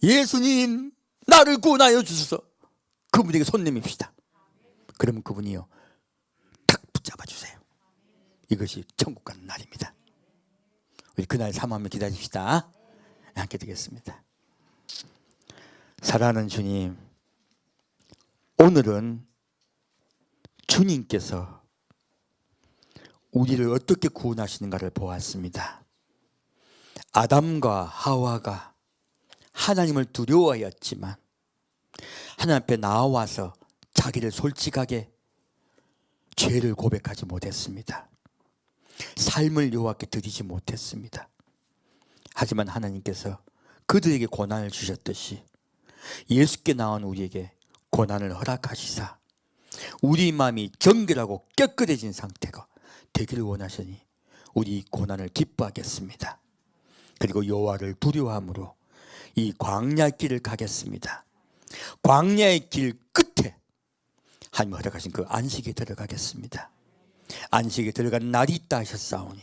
예수님, 나를 구원하여 주소서. 그분에게 손 내밉시다. 그러면 그분이요, 탁 붙잡아 주세요. 이것이 천국 가는 날입니다. 우리 그날 사모하며 기다립시다. 함께 드리겠습니다. 사랑하는 주님, 오늘은 주님께서 우리를 어떻게 구원하시는가를 보았습니다. 아담과 하와가 하나님을 두려워하였지만 하나님 앞에 나와서 자기를 솔직하게 죄를 고백하지 못했습니다. 삶을 여호와께 드리지 못했습니다. 하지만 하나님께서 그들에게 고난을 주셨듯이 예수께 나온 우리에게 고난을 허락하시사 우리 마음이 정결하고 깨끗해진 상태가 되기를 원하시니 우리 고난을 기뻐하겠습니다. 그리고 여호와를 두려워함으로 이 광야의 길을 가겠습니다. 광야의 길 끝에 하나님 허락하신 그 안식에 들어가겠습니다. 안식에 들어간 날이 있다 하셨사오니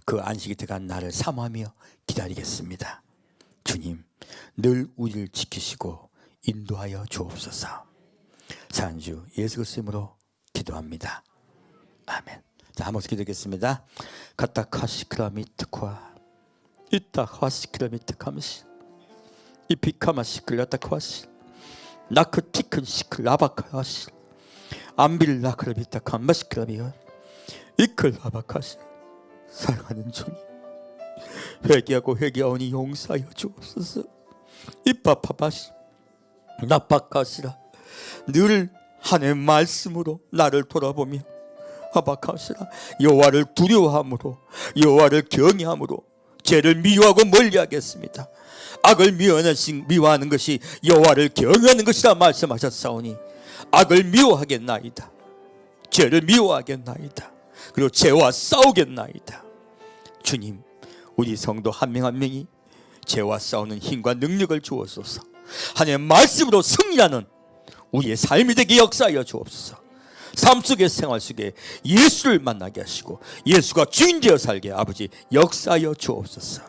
그 안식에 들어간 날을 사모하며 기다리겠습니다. 주님, 늘 우리를 지키시고 인도하여 주옵소서. 산주 예수 그리스도로 기도합니다. 아멘. 자, 한번 기도하겠습니다. 카타카시크라미트과 이따 화시크라미트 카마시 이피카마시클라타 화시 나크티큰 시클 아바카시 암빌라크라비타 캄바시크라비아 이클 아바카시. 사랑하는 주님, 회개하고 회개하오니 용서하여 주옵소서. 이파파바시 나바카시라. 늘 하나님의 말씀으로 나를 돌아보며 아바카시라 여호와를 두려워함으로 여호와를 경외함으로 죄를 미워하고 멀리하겠습니다. 악을 미워하는 것이 여호와를 경외하는 것이라 말씀하셨사오니 악을 미워하겠나이다. 죄를 미워하겠나이다. 그리고 죄와 싸우겠나이다. 주님, 우리 성도 한 명 한 명이 죄와 싸우는 힘과 능력을 주옵소서. 하나님의 말씀으로 승리하는 우리의 삶이 되게 역사하여 주옵소서. 삶 속의 생활 속에 예수를 만나게 하시고 예수가 주인 되어 살게 아버지 역사하여 주옵소서.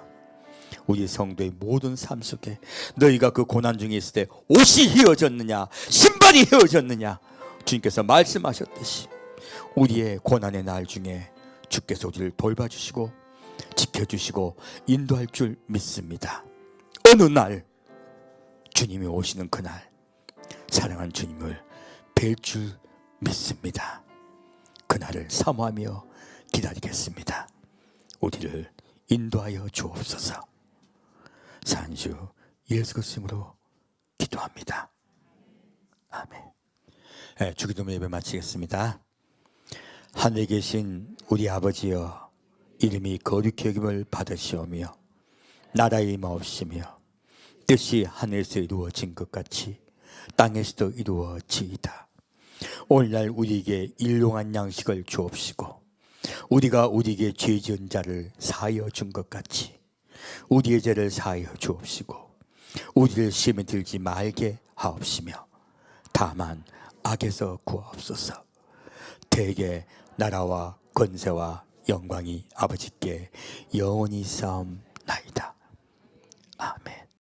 우리 성도의 모든 삶 속에 너희가 그 고난 중에 있을 때 옷이 휘어졌느냐 신발이 휘어졌느냐 주님께서 말씀하셨듯이 우리의 고난의 날 중에 주께서 우리를 돌봐주시고 지켜주시고 인도할 줄 믿습니다. 어느 날 주님이 오시는 그날 사랑하는 주님을 뵐 줄 믿습니다. 그날을 사모하며 기다리겠습니다. 우리를 인도하여 주옵소서. 산주 예수 그리스도로 기도합니다. 아멘. 주기도문 예배 마치겠습니다. 하늘에 계신 우리 아버지여, 이름이 거룩히 여김을 받으시오며 나라의 임하옵시며 뜻이 하늘에서 이루어진 것 같이 땅에서도 이루어지이다. 오늘날 우리에게 일용할 양식을 주옵시고 우리가 우리에게 죄 지은 자를 사하여 준 것 같이 우리의 죄를 사하여 주옵시고 우리를 시험에 들지 말게 하옵시며 다만 악에서 구하옵소서. 대개 나라와 권세와 영광이 아버지께 영원히 싸움나이다. 아멘.